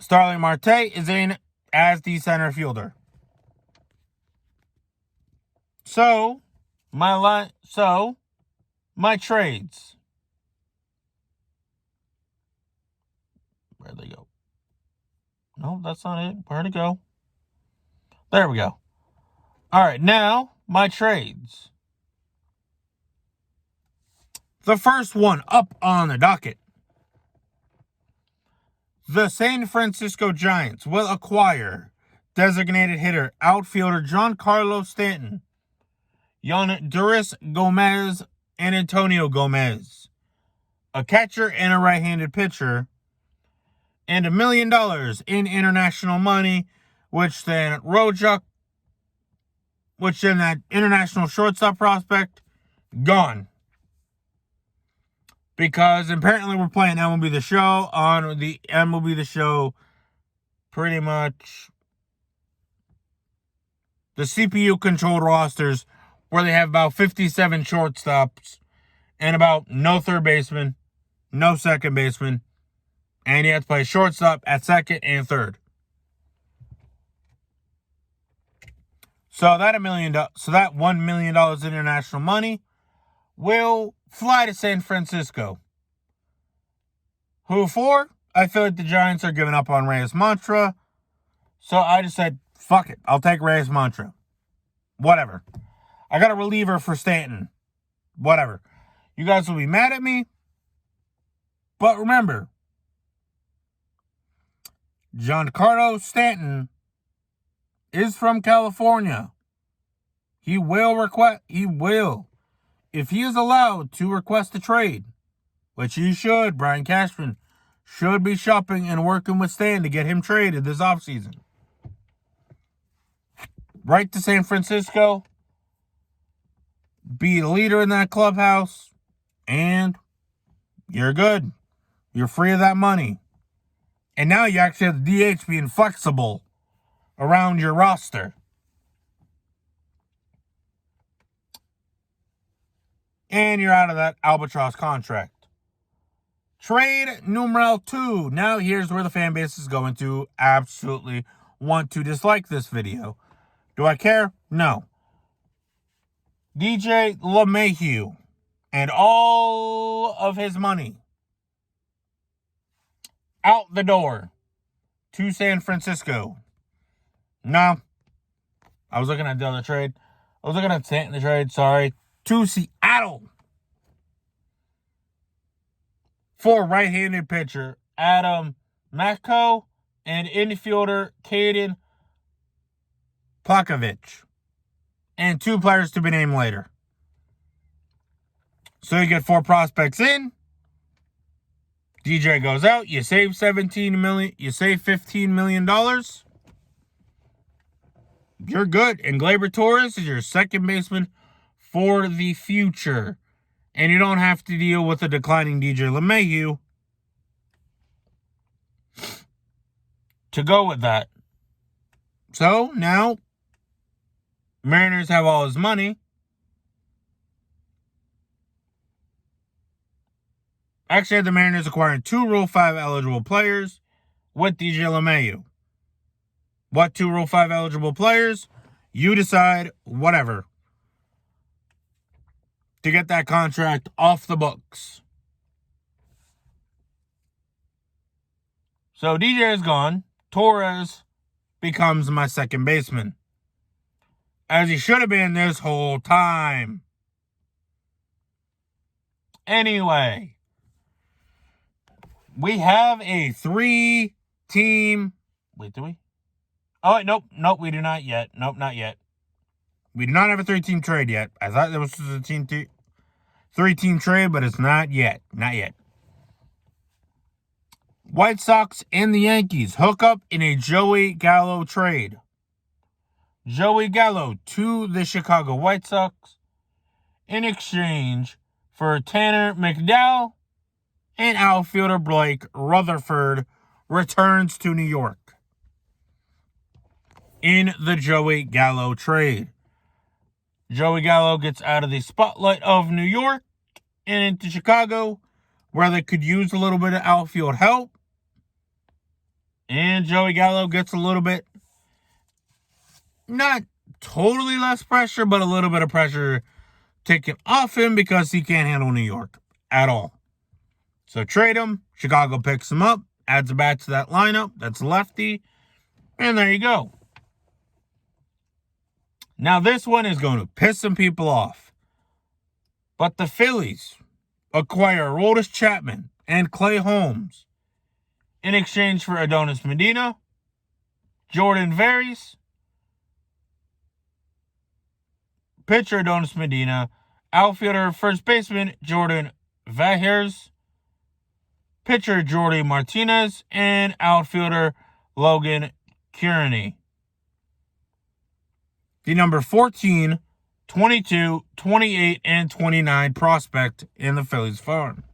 Starling Marte is in as the center fielder. So, my trades. Where'd they go? No, that's not it. Where'd it go? There we go. All right, now, my trades. The first one up on the docket. The San Francisco Giants will acquire designated hitter outfielder Giancarlo Stanton, Yohannes Gomez, and Antonio Gomez, a catcher and a right-handed pitcher, and $1 million in international money, which then that international shortstop prospect, gone. Because apparently we're playing MLB The Show on the MLB The Show, pretty much the CPU-controlled rosters, where they have about 57 shortstops and about no third baseman, no second baseman, and you have to play shortstop at second and third. So that $1 million international money will fly to San Francisco. Who for? I feel like the Giants are giving up on Reyes Mantra. So I just said, fuck it. I'll take Reyes Mantra. Whatever. I got a reliever for Stanton. Whatever. You guys will be mad at me. But remember, Giancarlo Stanton is from California. He will, if he is allowed to request a trade, which he should, Brian Cashman should be shopping and working with Stan to get him traded this offseason. Right to San Francisco, be the leader in that clubhouse, and you're good. You're free of that money. And now you actually have the DH being flexible around your roster. and you're out of that albatross contract. Trade numero 2. Now here's where the fan base is going to absolutely want to dislike this video. Do I care? No. DJ LeMahieu and all of his money out the door to San Francisco. No. I was looking at the other trade. I was looking at the trade, sorry. To Seattle. For right-handed pitcher Adam Macko and infielder Caden Plakovic. And 2 players to be named later. So you get 4 prospects in. DJ goes out. You save $17 million. You save $15 million. You're good. And Gleyber Torres is your second baseman for the future. And you don't have to deal with a declining DJ LeMahieu to go with that. So now, Mariners have all his money. Actually, the Mariners acquiring 2 Rule 5 eligible players with DJ LeMahieu. What 2 Rule 5 eligible players? You decide, whatever. To get that contract off the books. So DJ is gone. Torres becomes my second baseman. As he should have been this whole time. Anyway. We have a 3-team... Wait, do we? Oh, wait, nope, we do not yet. Nope, not yet. We do not have a 3-team trade yet. I thought there was a 3-team trade, but it's not yet. Not yet. White Sox and the Yankees hook up in a Joey Gallo trade. Joey Gallo to the Chicago White Sox in exchange for Tanner McDowell and outfielder Blake Rutherford returns to New York in the Joey Gallo trade. Joey Gallo gets out of the spotlight of New York and into Chicago, where they could use a little bit of outfield help. And Joey Gallo gets a little bit, not totally less pressure, but a little bit of pressure taken off him because he can't handle New York at all. So trade him. Chicago picks him up, adds a bat to that lineup. That's lefty. And there you go. Now this one is going to piss some people off. But the Phillies acquire Aroldis Chapman and Clay Holmes in exchange for Adonis Medina, Jordan Veras, pitcher Adonis Medina, outfielder first baseman Jordan Vahers, pitcher Jordy Martinez, and outfielder Logan Kearney. The number 14, 22, 28, and 29 prospect in the Phillies farm.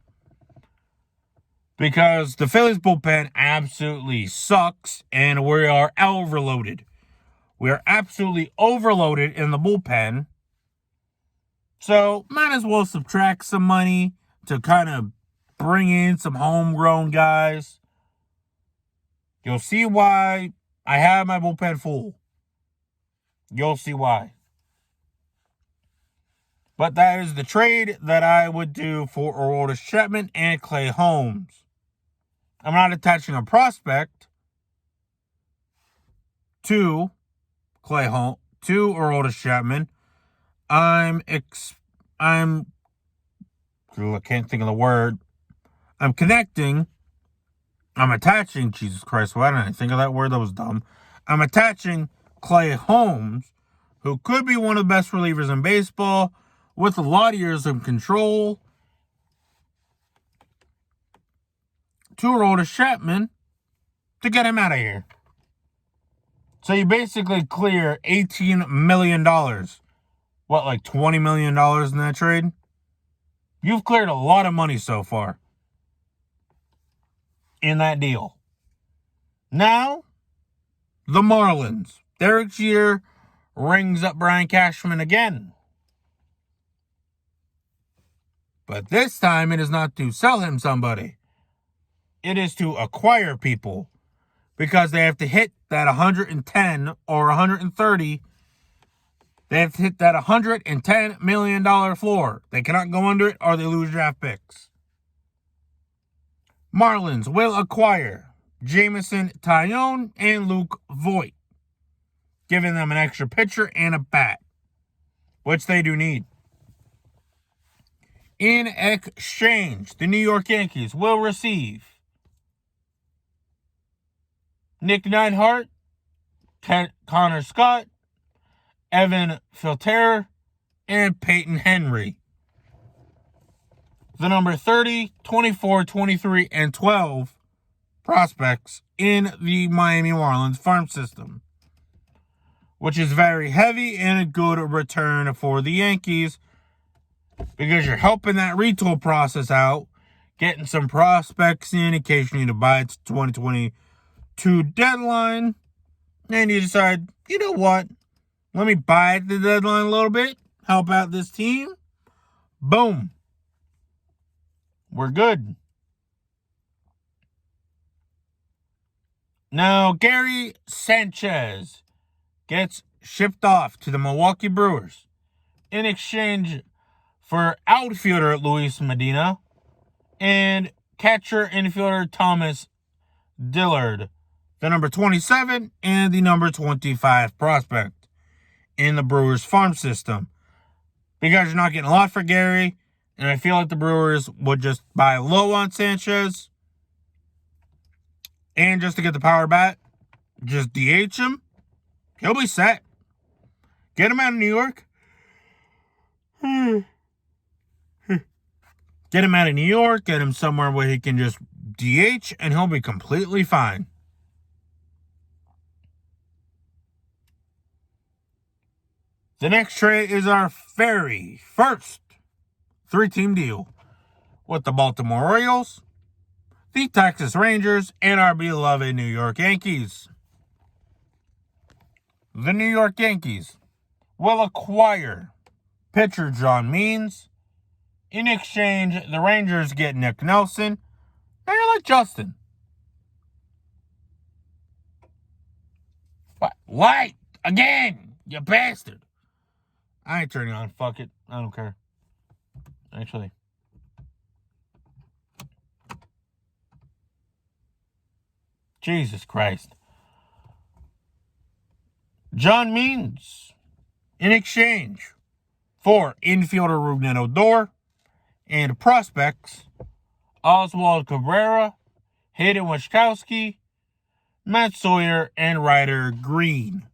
Because the Phillies bullpen absolutely sucks and we are overloaded. We are absolutely overloaded in the bullpen. So might as well subtract some money to kind of bring in some homegrown guys. You'll see why I have my bullpen full. You'll see why. But that is the trade that I would do for Aroldis Chapman and Clay Holmes. I'm not attaching a prospect to Aroldis Chapman. I can't think of the word. I'm attaching, Jesus Christ, why didn't I think of that word? That was dumb. I'm attaching Clay Holmes, who could be one of the best relievers in baseball, with a lot of years of control, to Aroldis Chapman to get him out of here. So you basically clear $18 million. What, like $20 million in that trade? You've cleared a lot of money so far in that deal. Now, the Marlins. Derek Jeter rings up Brian Cashman again. But this time, it is not to sell him somebody. It is to acquire people. Because they have to hit that 110 or 130. They have to hit that $110 million floor. They cannot go under it or they lose draft picks. Marlins will acquire Jameson Taillon and Luke Voit, giving them an extra pitcher and a bat, which they do need. In exchange, the New York Yankees will receive Nick Neidhart, Connor Scott, Evan Filter, and Peyton Henry. The number 30, 24, 23, and 12 prospects in the Miami Marlins farm system, which is very heavy and a good return for the Yankees because you're helping that retool process out, getting some prospects in case you need to buy it to 2022 deadline, and you decide, you know what, let me buy at the deadline a little bit, help out this team, boom. We're good. Now, Gary Sanchez gets shipped off to the Milwaukee Brewers in exchange for outfielder Luis Medina and catcher infielder Thomas Dillard, the number 27 and the number 25 prospect in the Brewers farm system. Because you're not getting a lot for Gary, and I feel like the Brewers would just buy low on Sanchez. And just to get the power bat, just DH him. He'll be set. Get him out of New York. Get him out of New York. Get him somewhere where he can just DH, and he'll be completely fine. The next trade is our very first 3-team deal with the Baltimore Orioles, the Texas Rangers, and our beloved New York Yankees. The New York Yankees will acquire pitcher John Means. In exchange, the Rangers get Nick Nelson. Now you're like, Justin, what? Light again, you bastard. I ain't turning on. Fuck it. I don't care. Actually. Jesus Christ. John Means, in exchange for infielder Rougned Odor and prospects Oswald Cabrera, Hayden Wachkowski, Matt Sawyer, and Ryder Green.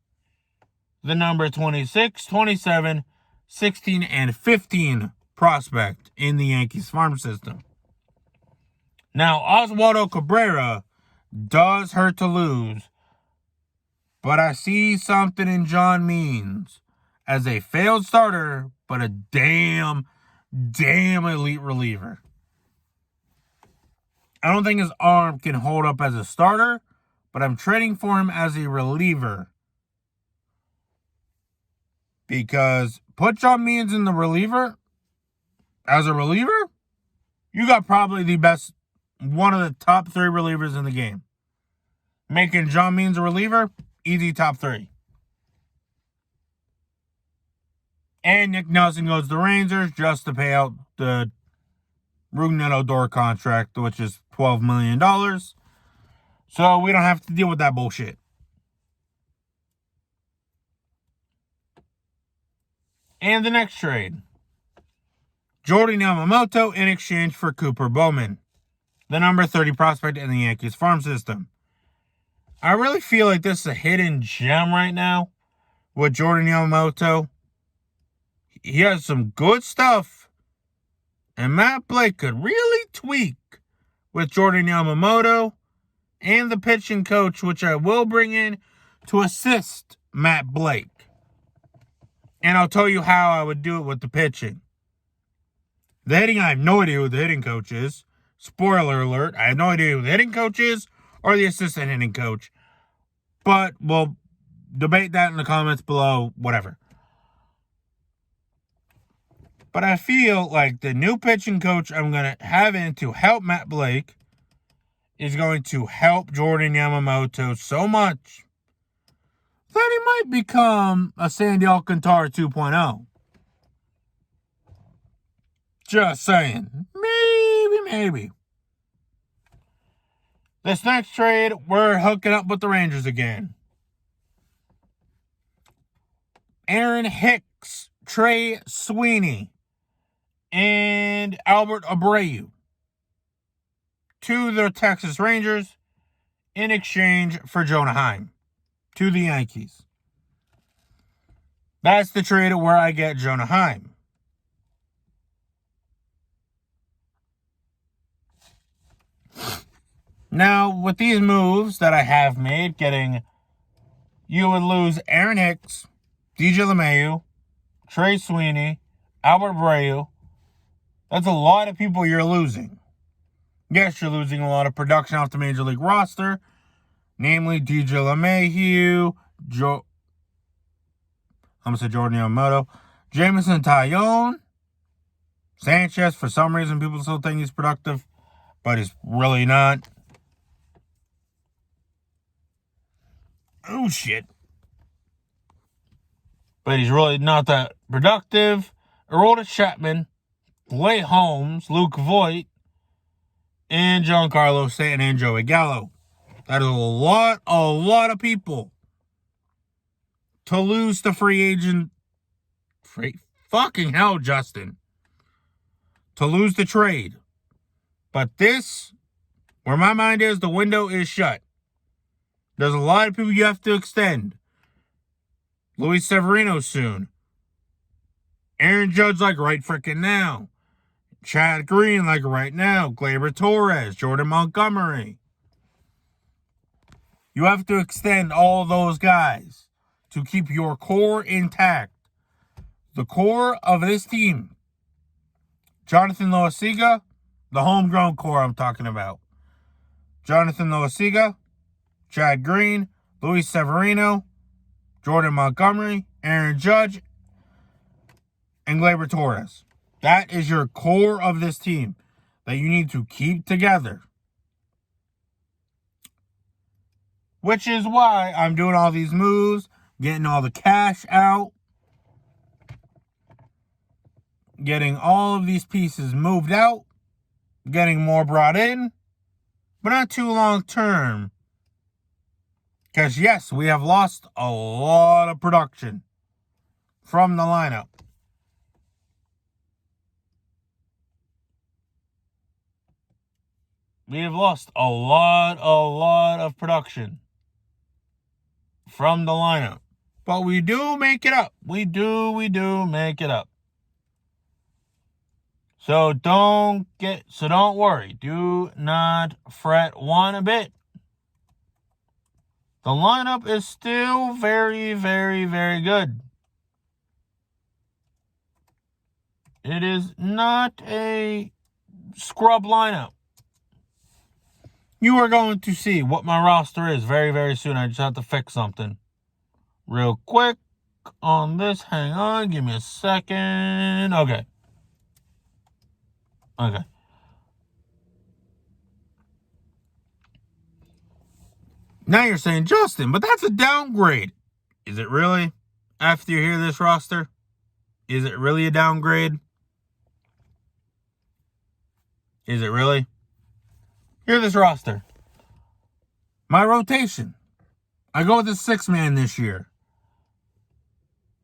The number 26, 27, 16, and 15 prospect in the Yankees farm system. Now, Oswaldo Cabrera does hurt to lose, but I see something in John Means as a failed starter, but a damn elite reliever. I don't think his arm can hold up as a starter, but I'm trading for him as a reliever. Because put John Means in the reliever, as a reliever, you got probably the best, one of the top 3 relievers in the game. Making John Means a reliever, easy top 3. And Nick Nelson goes to the Rangers just to pay out the Rougned Odor contract, which is $12 million. So we don't have to deal with that bullshit. And the next trade. Jordan Yamamoto in exchange for Cooper Bowman, the number 30 prospect in the Yankees farm system. I really feel like this is a hidden gem right now with Jordan Yamamoto. He has some good stuff. And Matt Blake could really tweak with Jordan Yamamoto and the pitching coach, which I will bring in to assist Matt Blake. And I'll tell you how I would do it with the pitching. The hitting, I have no idea who the hitting coach is. Spoiler alert, I have no idea who the hitting coach is or the assistant hitting coach. But we'll debate that in the comments below, whatever. But I feel like the new pitching coach I'm going to have in to help Matt Blake is going to help Jordan Yamamoto so much that he might become a Sandy Alcantara 2.0. Just saying. Maybe. This next trade, we're hooking up with the Rangers again. Aaron Hicks, Trey Sweeney, and Albert Abreu to the Texas Rangers in exchange for Jonah Heim to the Yankees. That's the trade where I get Jonah Heim. Now, with these moves that I have made, you would lose Aaron Hicks, DJ LeMahieu, Trey Sweeney, Albert Abreu. That's a lot of people you're losing. Yes, you're losing a lot of production off the Major League roster, namely DJ LeMahieu, Jordan Yamamoto, Jameson Taillon, Sanchez. For some reason, people still think he's productive, but he's really not. Oh, shit. But he's really not that productive. Aroldis Chapman, Blake Holmes, Luke Voigt, and Giancarlo Stanton and Joey Gallo. That is a lot of people to lose to free agent. Fucking hell, Justin. To lose the trade. But this, where my mind is, the window is shut. There's a lot of people you have to extend. Luis Severino soon. Aaron Judge like right freaking now. Chad Green like right now. Gleyber Torres. Jordan Montgomery. You have to extend all those guys to keep your core intact. The core of this team. Jonathan Loaizaga, the homegrown core I'm talking about. Jonathan Loaizaga, Chad Green, Luis Severino, Jordan Montgomery, Aaron Judge, and Gleyber Torres. That is your core of this team that you need to keep together. Which is why I'm doing all these moves, getting all the cash out, getting all of these pieces moved out, getting more brought in, but not too long term. Because, yes, we have lost a lot of production from the lineup. We have lost a lot of production from the lineup. But we do make it up. We do make it up. So don't worry. Do not fret one bit. The lineup is still very, very, very good. It is not a scrub lineup. You are going to see what my roster is very, very soon. I just have to fix something real quick on this. Hang on. Give me a second. Okay. Now you're saying, Justin, but that's a downgrade. Is it really? After you hear this roster? Is it really a downgrade? Is it really? Hear this roster. My rotation. I go with the 6-man this year.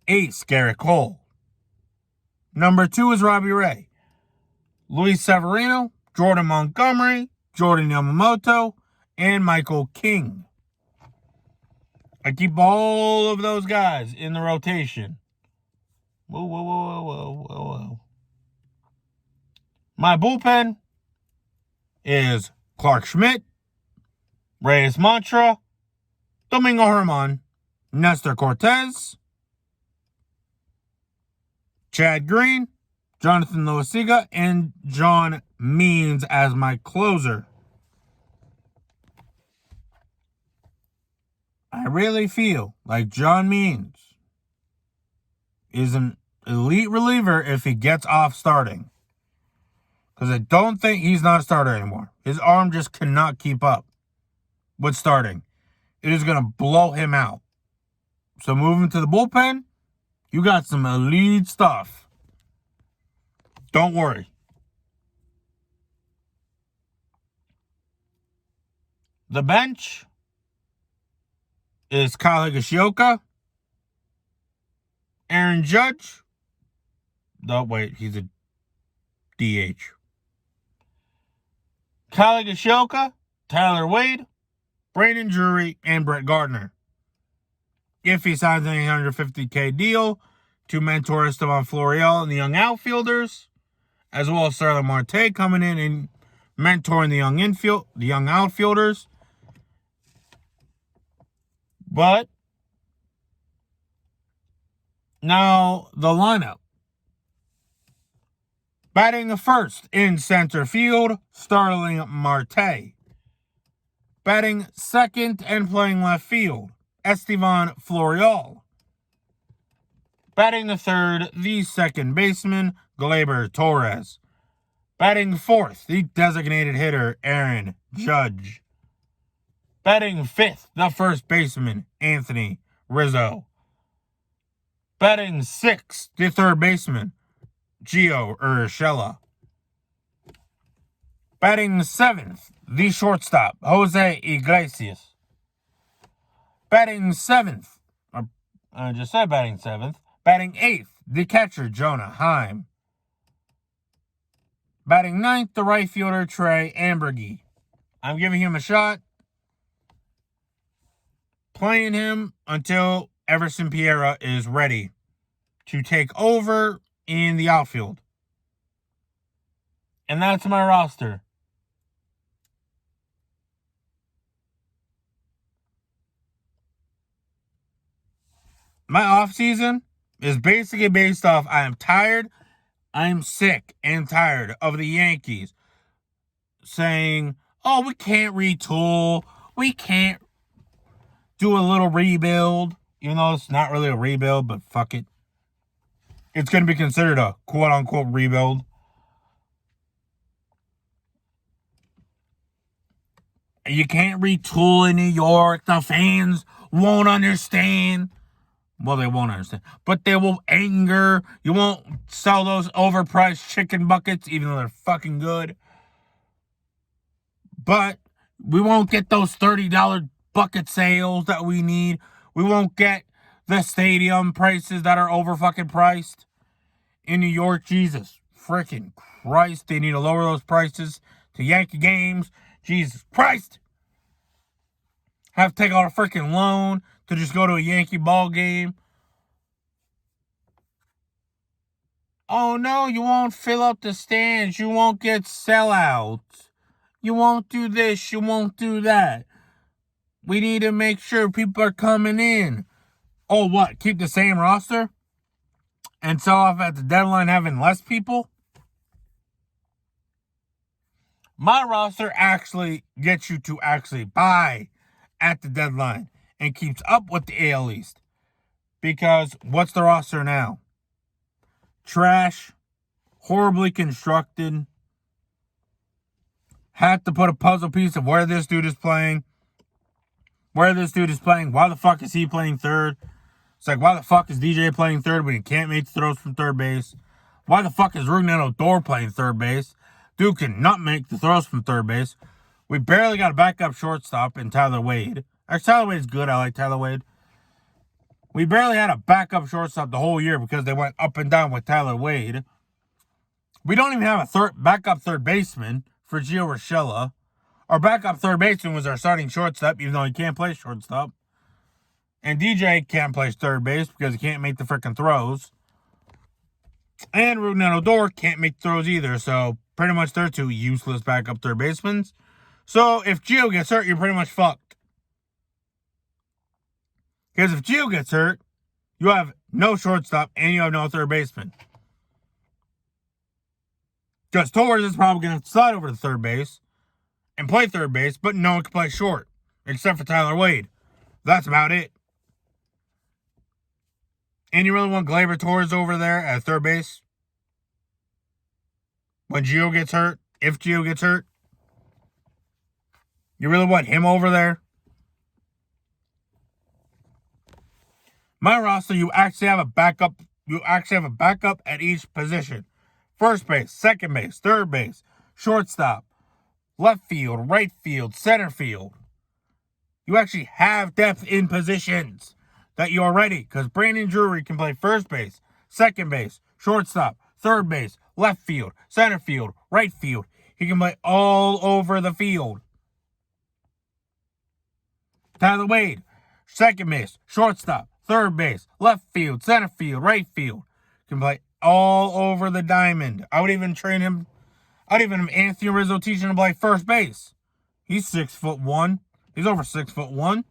Ace, Garrett Cole. Number 2 is Robbie Ray. Luis Severino, Jordan Montgomery, Jordan Yamamoto, and Michael King. I keep all of those guys in the rotation. Whoa. My bullpen is Clark Schmidt, Reyes Mantra, Domingo Germán, Nestor Cortez, Chad Green, Jonathan Loaizaga, and John Means as my closer. I really feel like John Means is an elite reliever if he gets off starting. Because I don't think he's not a starter anymore. His arm just cannot keep up with starting. It is going to blow him out. So moving to the bullpen, you got some elite stuff. Don't worry. The bench is Kyle Higashioka, Aaron Judge. No, wait, he's a DH. Kyle Higashioka, Tyler Wade, Brandon Drury, and Brett Gardner. If he signs an $850K deal to mentor Esteban Florial and the young outfielders, as well as Starling Marte coming in and mentoring the young outfielders. But now the lineup. Batting first in center field, Starling Marte. Batting second and playing left field, Esteban Florial. Batting the third, the second baseman, Gleyber Torres. Batting fourth, the designated hitter, Aaron Judge. Batting fifth, the first baseman, Anthony Rizzo. Batting sixth, the third baseman, Gio Urshela. Batting seventh, the shortstop, Jose Iglesias. Batting seventh, I just said batting seventh. Batting eighth, the catcher, Jonah Heim. Batting ninth, the right fielder, Trey Ambergy. I'm giving him a shot. Playing him until Everson Pereira is ready to take over in the outfield. And that's my roster. My offseason is basically based off I am tired, I am sick and tired of the Yankees saying, oh, we can't retool, we can't do a little rebuild. Even though it's not really a rebuild, but fuck it. It's going to be considered a quote-unquote rebuild. You can't retool in New York. The fans won't understand. Well, they won't understand. But they will anger. You won't sell those overpriced chicken buckets, even though they're fucking good. But we won't get those $30 bucket sales that we need. We won't get the stadium prices that are over fucking priced in New York. Jesus freaking Christ. They need to lower those prices to Yankee games. Jesus Christ. Have to take out a freaking loan to just go to a Yankee ball game. Oh no, you won't fill up the stands. You won't get sellouts. You won't do this. You won't do that. We need to make sure people are coming in. Oh, what? Keep the same roster? And sell off at the deadline having less people? My roster actually gets you to actually buy at the deadline and keeps up with the AL East. Because what's the roster now? Trash. Horribly constructed. Had to put a puzzle piece of where this dude is playing. Where this dude is playing. Why the fuck is he playing third? It's like, why the fuck is DJ playing third when he can't make the throws from third base? Why the fuck is Rougned Odor playing third base? Dude cannot make the throws from third base. We barely got a backup shortstop in Tyler Wade. Actually, Tyler Wade's good. I like Tyler Wade. We barely had a backup shortstop the whole year because they went up and down with Tyler Wade. We don't even have a backup third baseman for Gio Urshela. Our backup third baseman was our starting shortstop, even though he can't play shortstop. And DJ can't play third base because he can't make the freaking throws. And Rougned Odor can't make throws either. So pretty much they're two useless backup third basemen. So if Gio gets hurt, you're pretty much fucked. Because if Gio gets hurt, you have no shortstop and you have no third baseman. Because Torres is probably going to slide over to third base and play third base, but no one can play short except for Tyler Wade. That's about it. And you really want Gleyber Torres over there at third base? When Gio gets hurt? If Gio gets hurt? You really want him over there? My roster, you actually have a backup. You actually have a backup at each position. First base, second base, third base, shortstop, left field, right field, center field. You actually have depth in positions that you are ready. Because Brandon Drury can play first base, second base, shortstop, third base, left field, center field, right field. He can play all over the field. Tyler Wade, second base, shortstop, third base, left field, center field, right field. Can play all over the diamond. I would even train him. I'd even have Anthony Rizzo teaching him to play first base. He's 6'1". He's over 6'1".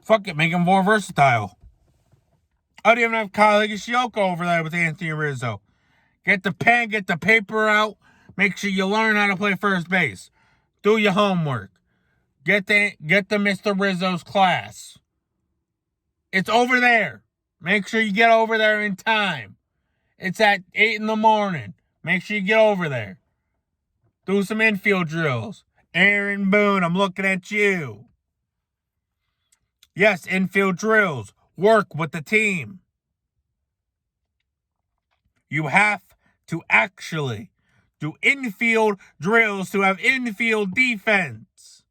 Fuck it, make him more versatile. I'd even have Kyle Higashioka over there with Anthony Rizzo. Get the pen, get the paper out. Make sure you learn how to play first base. Do your homework. Get the Mr. Rizzo's class. It's over there. Make sure you get over there in time. It's at 8 in the morning. Make sure you get over there. Do some infield drills. Aaron Boone, I'm looking at you. Yes, infield drills. Work with the team. You have to actually do infield drills to have infield defense.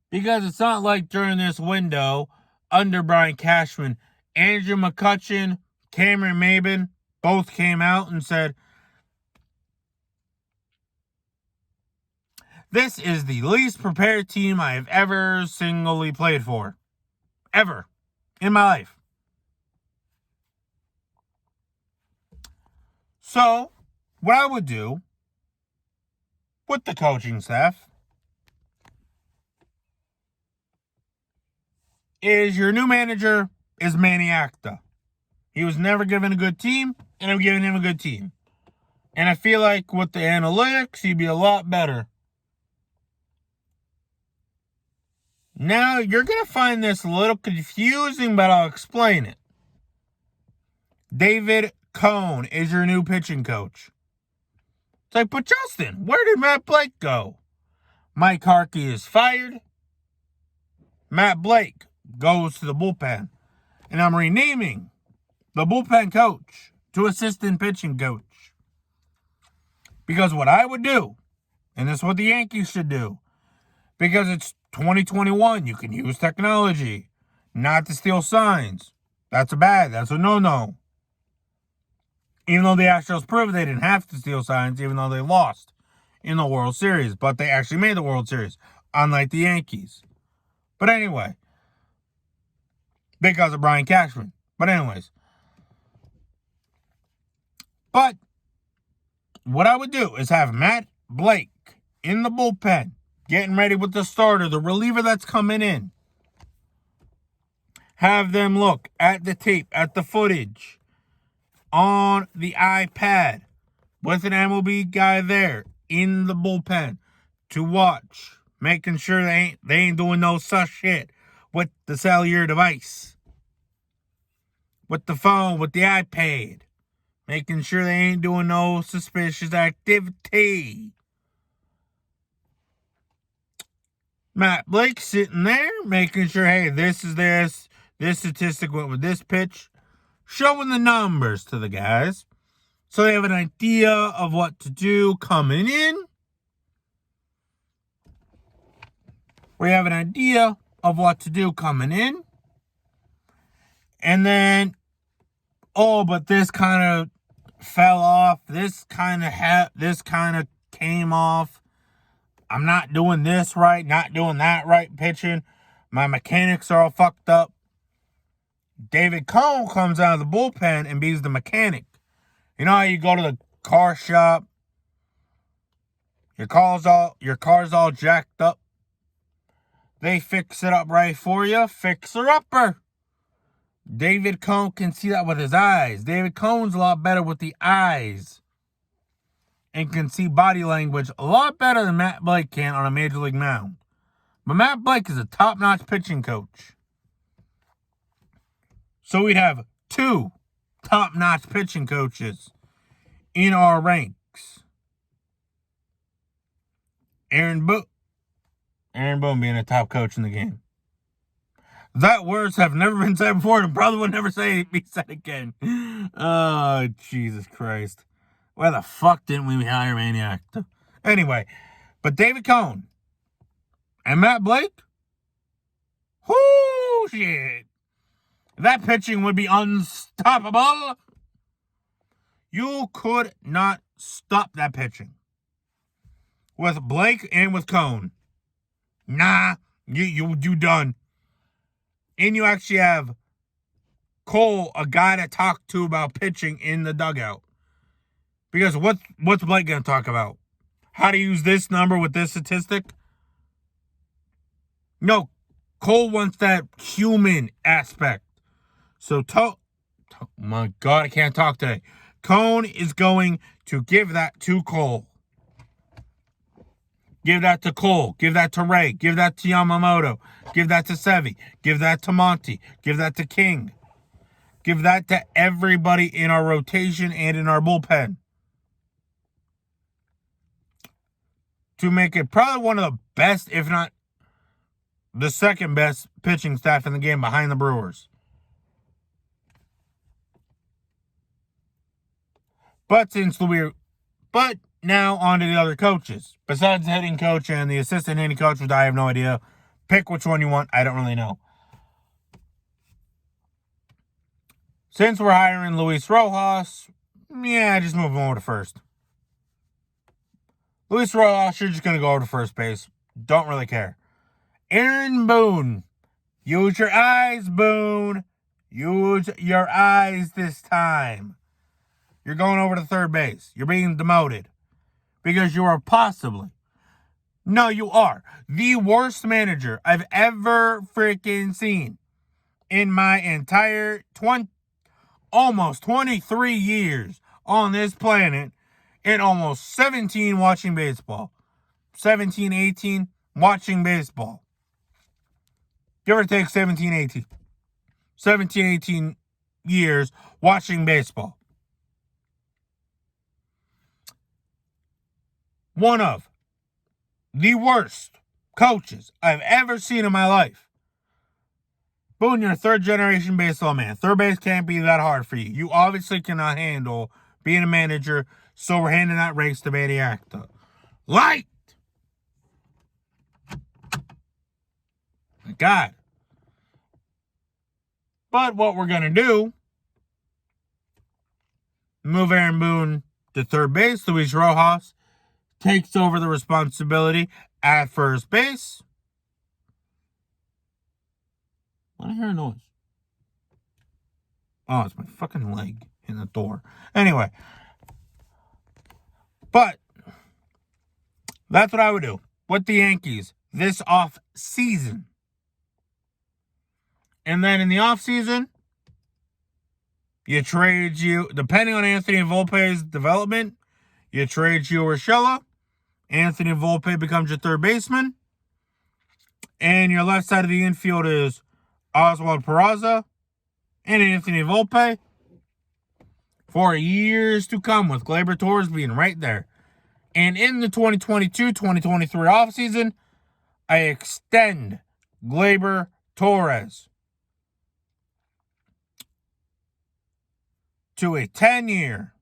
Because it's not like during this window, under Brian Cashman, Andrew McCutchen, Cameron Maybin both came out and said, this is the least prepared team I have ever singly played for. Ever. In my life. So, what I would do with the coaching staff is your new manager is Manny Acta. He was never given a good team, and I'm giving him a good team. And I feel like with the analytics, he'd be a lot better. Now, you're going to find this a little confusing, but I'll explain it. David Cone is your new pitching coach. It's like, but Justin, where did Matt Blake go? Mike Harkey is fired. Matt Blake goes to the bullpen. And I'm renaming the bullpen coach to assistant pitching coach. Because what I would do, and this is what the Yankees should do, because it's 2021, you can use technology not to steal signs. That's a no-no. Even though the Astros proved they didn't have to steal signs, even though they lost in the World Series. But they actually made the World Series, unlike the Yankees. But anyway, because of Brian Cashman. But anyways. But what I would do is have Matt Blake in the bullpen, getting ready with the starter, the reliever that's coming in. Have them look at the tape, at the footage, on the iPad, with an MLB guy there in the bullpen to watch, making sure they ain't doing no such shit with the cellular device, with the phone, with the iPad, making sure they ain't doing no suspicious activity. Matt Blake sitting there, making sure, hey, this statistic went with this pitch, showing the numbers to the guys so they have an idea of what to do coming in. We have an idea of what to do coming in. And then, but this kind of fell off. This kind of came off. I'm not doing this right, not doing that right pitching. My mechanics are all fucked up. David Cone comes out of the bullpen and be the mechanic. You know how you go to the car shop, your car's all jacked up. They fix it up right for you. Fixer-upper. David Cone can see that with his eyes. David Cone's a lot better with the eyes. And can see body language a lot better than Matt Blake can on a major league mound. But Matt Blake is a top-notch pitching coach. So we'd have 2 top-notch pitching coaches in our ranks. Aaron Boone being a top coach in the game. That words have never been said before, and probably would never be said again. Oh, Jesus Christ. Why the fuck didn't we hire Maniac? Anyway, but David Cone and Matt Blake? Whoo, shit. That pitching would be unstoppable. You could not stop that pitching. With Blake and with Cone. Nah, you done. And you actually have Cole, a guy to talk to about pitching in the dugout. Because what's Blake going to talk about? How to use this number with this statistic? No, Cole wants that human aspect. So, my God, I can't talk today. Cone is going to give that to Cole. Give that to Cole. Give that to Ray. Give that to Yamamoto. Give that to Sevy. Give that to Monty. Give that to King. Give that to everybody in our rotation and in our bullpen. To make it probably one of the best, if not the second best pitching staff in the game behind the Brewers. But now on to the other coaches. Besides the hitting coach and the assistant hitting coach, which I have no idea. Pick which one you want. I don't really know. Since we're hiring Luis Rojas, just move him over to first. Luis Rojas, you're just going to go over to first base. Don't really care. Aaron Boone. Use your eyes, Boone. Use your eyes this time. You're going over to third base. You're being demoted. Because you are possibly, no, you are, the worst manager I've ever freaking seen in my entire almost 23 years on this planet, and almost 17 watching baseball. 17, 18 watching baseball. Give or take 17, 18. 17, 18 years watching baseball. One of the worst coaches I've ever seen in my life. Boone, you're a third-generation baseball man. Third base can't be that hard for you. You obviously cannot handle being a manager, so we're handing that race to Maniac. Light! My God. But what we're going to do, move Aaron Boone to third base. Luis Rojas takes over the responsibility at first base. I hear a noise. Oh, it's my fucking leg in the door. Anyway. But that's what I would do with the Yankees this off season. And then in the off season, depending on Anthony Volpe's development, you trade Gio Urshela. Anthony Volpe becomes your third baseman. And your left side of the infield is Oswald Peraza and Anthony Volpe for years to come, with Gleyber Torres being right there. And in the 2022-2023 offseason, I extend Gleyber Torres to a 10-year,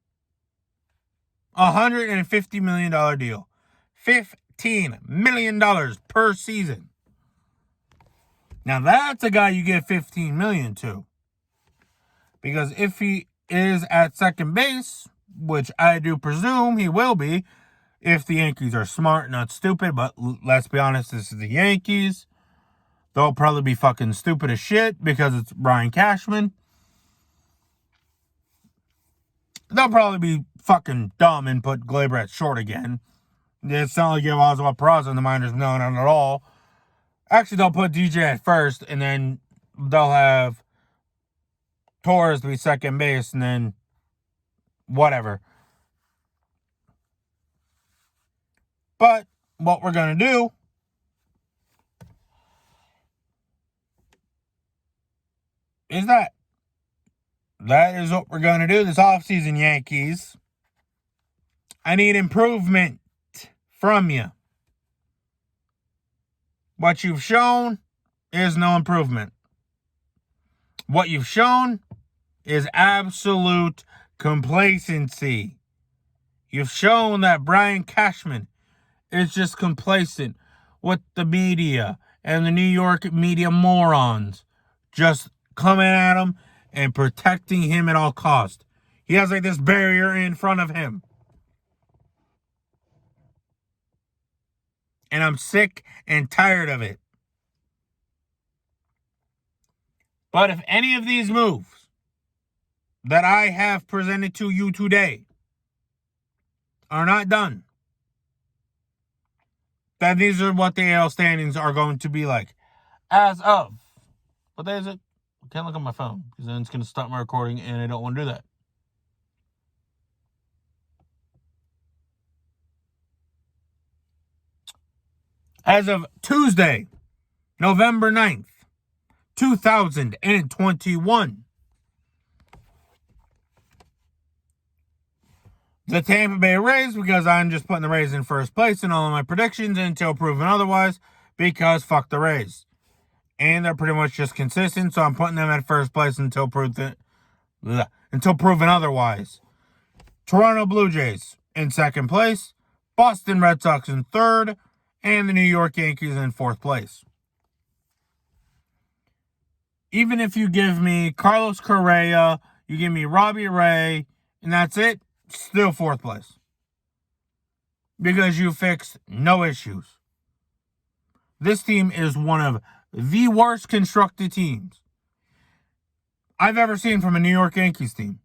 $150 million deal. $15 million per season. Now that's a guy you get $15 million to. Because if he is at second base, which I do presume he will be, if the Yankees are smart, not stupid, but let's be honest, this is the Yankees. They'll probably be fucking stupid as shit because it's Brian Cashman. They'll probably be fucking dumb and put Gleyber at short again. It's not like you have Oswald Peraza in the minors. No, not at all. Actually, they'll put DJ at first, and then they'll have Torres to be second base, and then whatever. But what we're going to do is that is what we're going to do this offseason, Yankees. I need improvement from you. What you've shown is no improvement. What you've shown is absolute complacency. You've shown that Brian Cashman is just complacent with the media and the New York media morons just coming at him and protecting him at all costs. He has like this barrier in front of him. And I'm sick and tired of it. But if any of these moves that I have presented to you today are not done, then these are what the AL standings are going to be like. As of, what day is it? I can't look at my phone because then it's going to stop my recording and I don't want to do that. As of Tuesday, November 9th, 2021, the Tampa Bay Rays, because I'm just putting the Rays in first place in all of my predictions until proven otherwise, because fuck the Rays. And they're pretty much just consistent, so I'm putting them at first place until proven otherwise. Toronto Blue Jays in second place, Boston Red Sox in third, and the New York Yankees in fourth place. Even if you give me Carlos Correa, you give me Robbie Ray, and that's it, still fourth place. Because you fixed no issues. This team is one of the worst constructed teams I've ever seen from a New York Yankees team.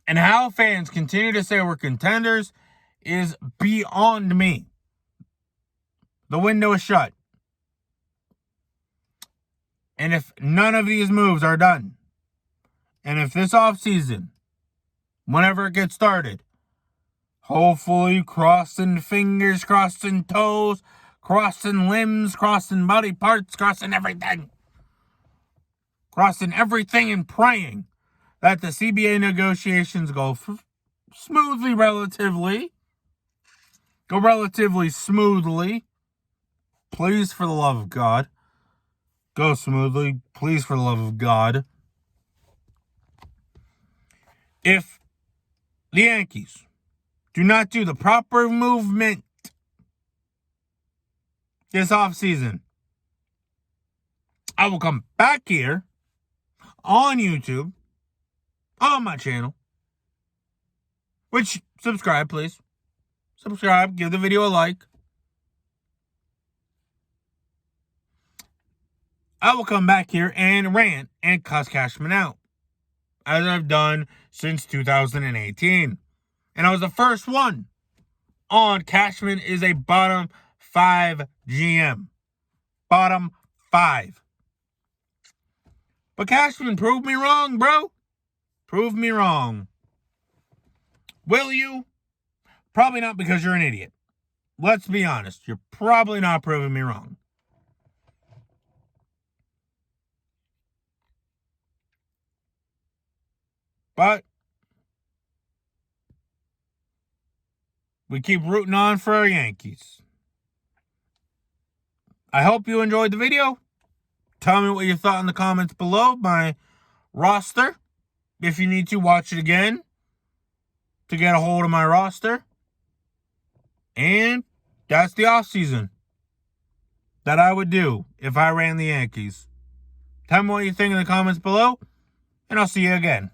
And how fans continue to say we're contenders is beyond me. The window is shut. And if none of these moves are done, and if this offseason, whenever it gets started, hopefully crossing fingers, crossing toes, crossing limbs, crossing body parts, crossing everything and praying that the CBA negotiations go relatively smoothly. Please, for the love of God, go smoothly. Please, for the love of God. If the Yankees do not do the proper movement this offseason, I will come back here on YouTube, on my channel, which, subscribe, please. Subscribe, give the video a like. I will come back here and rant and cuss Cashman out, as I've done since 2018. And I was the first one on Cashman is a bottom 5 GM. Bottom 5. But Cashman proved me wrong, bro. Prove me wrong. Will you? Probably not, because you're an idiot. Let's be honest. You're probably not proving me wrong. But we keep rooting on for our Yankees. I hope you enjoyed the video. Tell me what you thought in the comments below. My roster, if you need to watch it again to get a hold of my roster. And that's the offseason that I would do if I ran the Yankees. Tell me what you think in the comments below, and I'll see you again.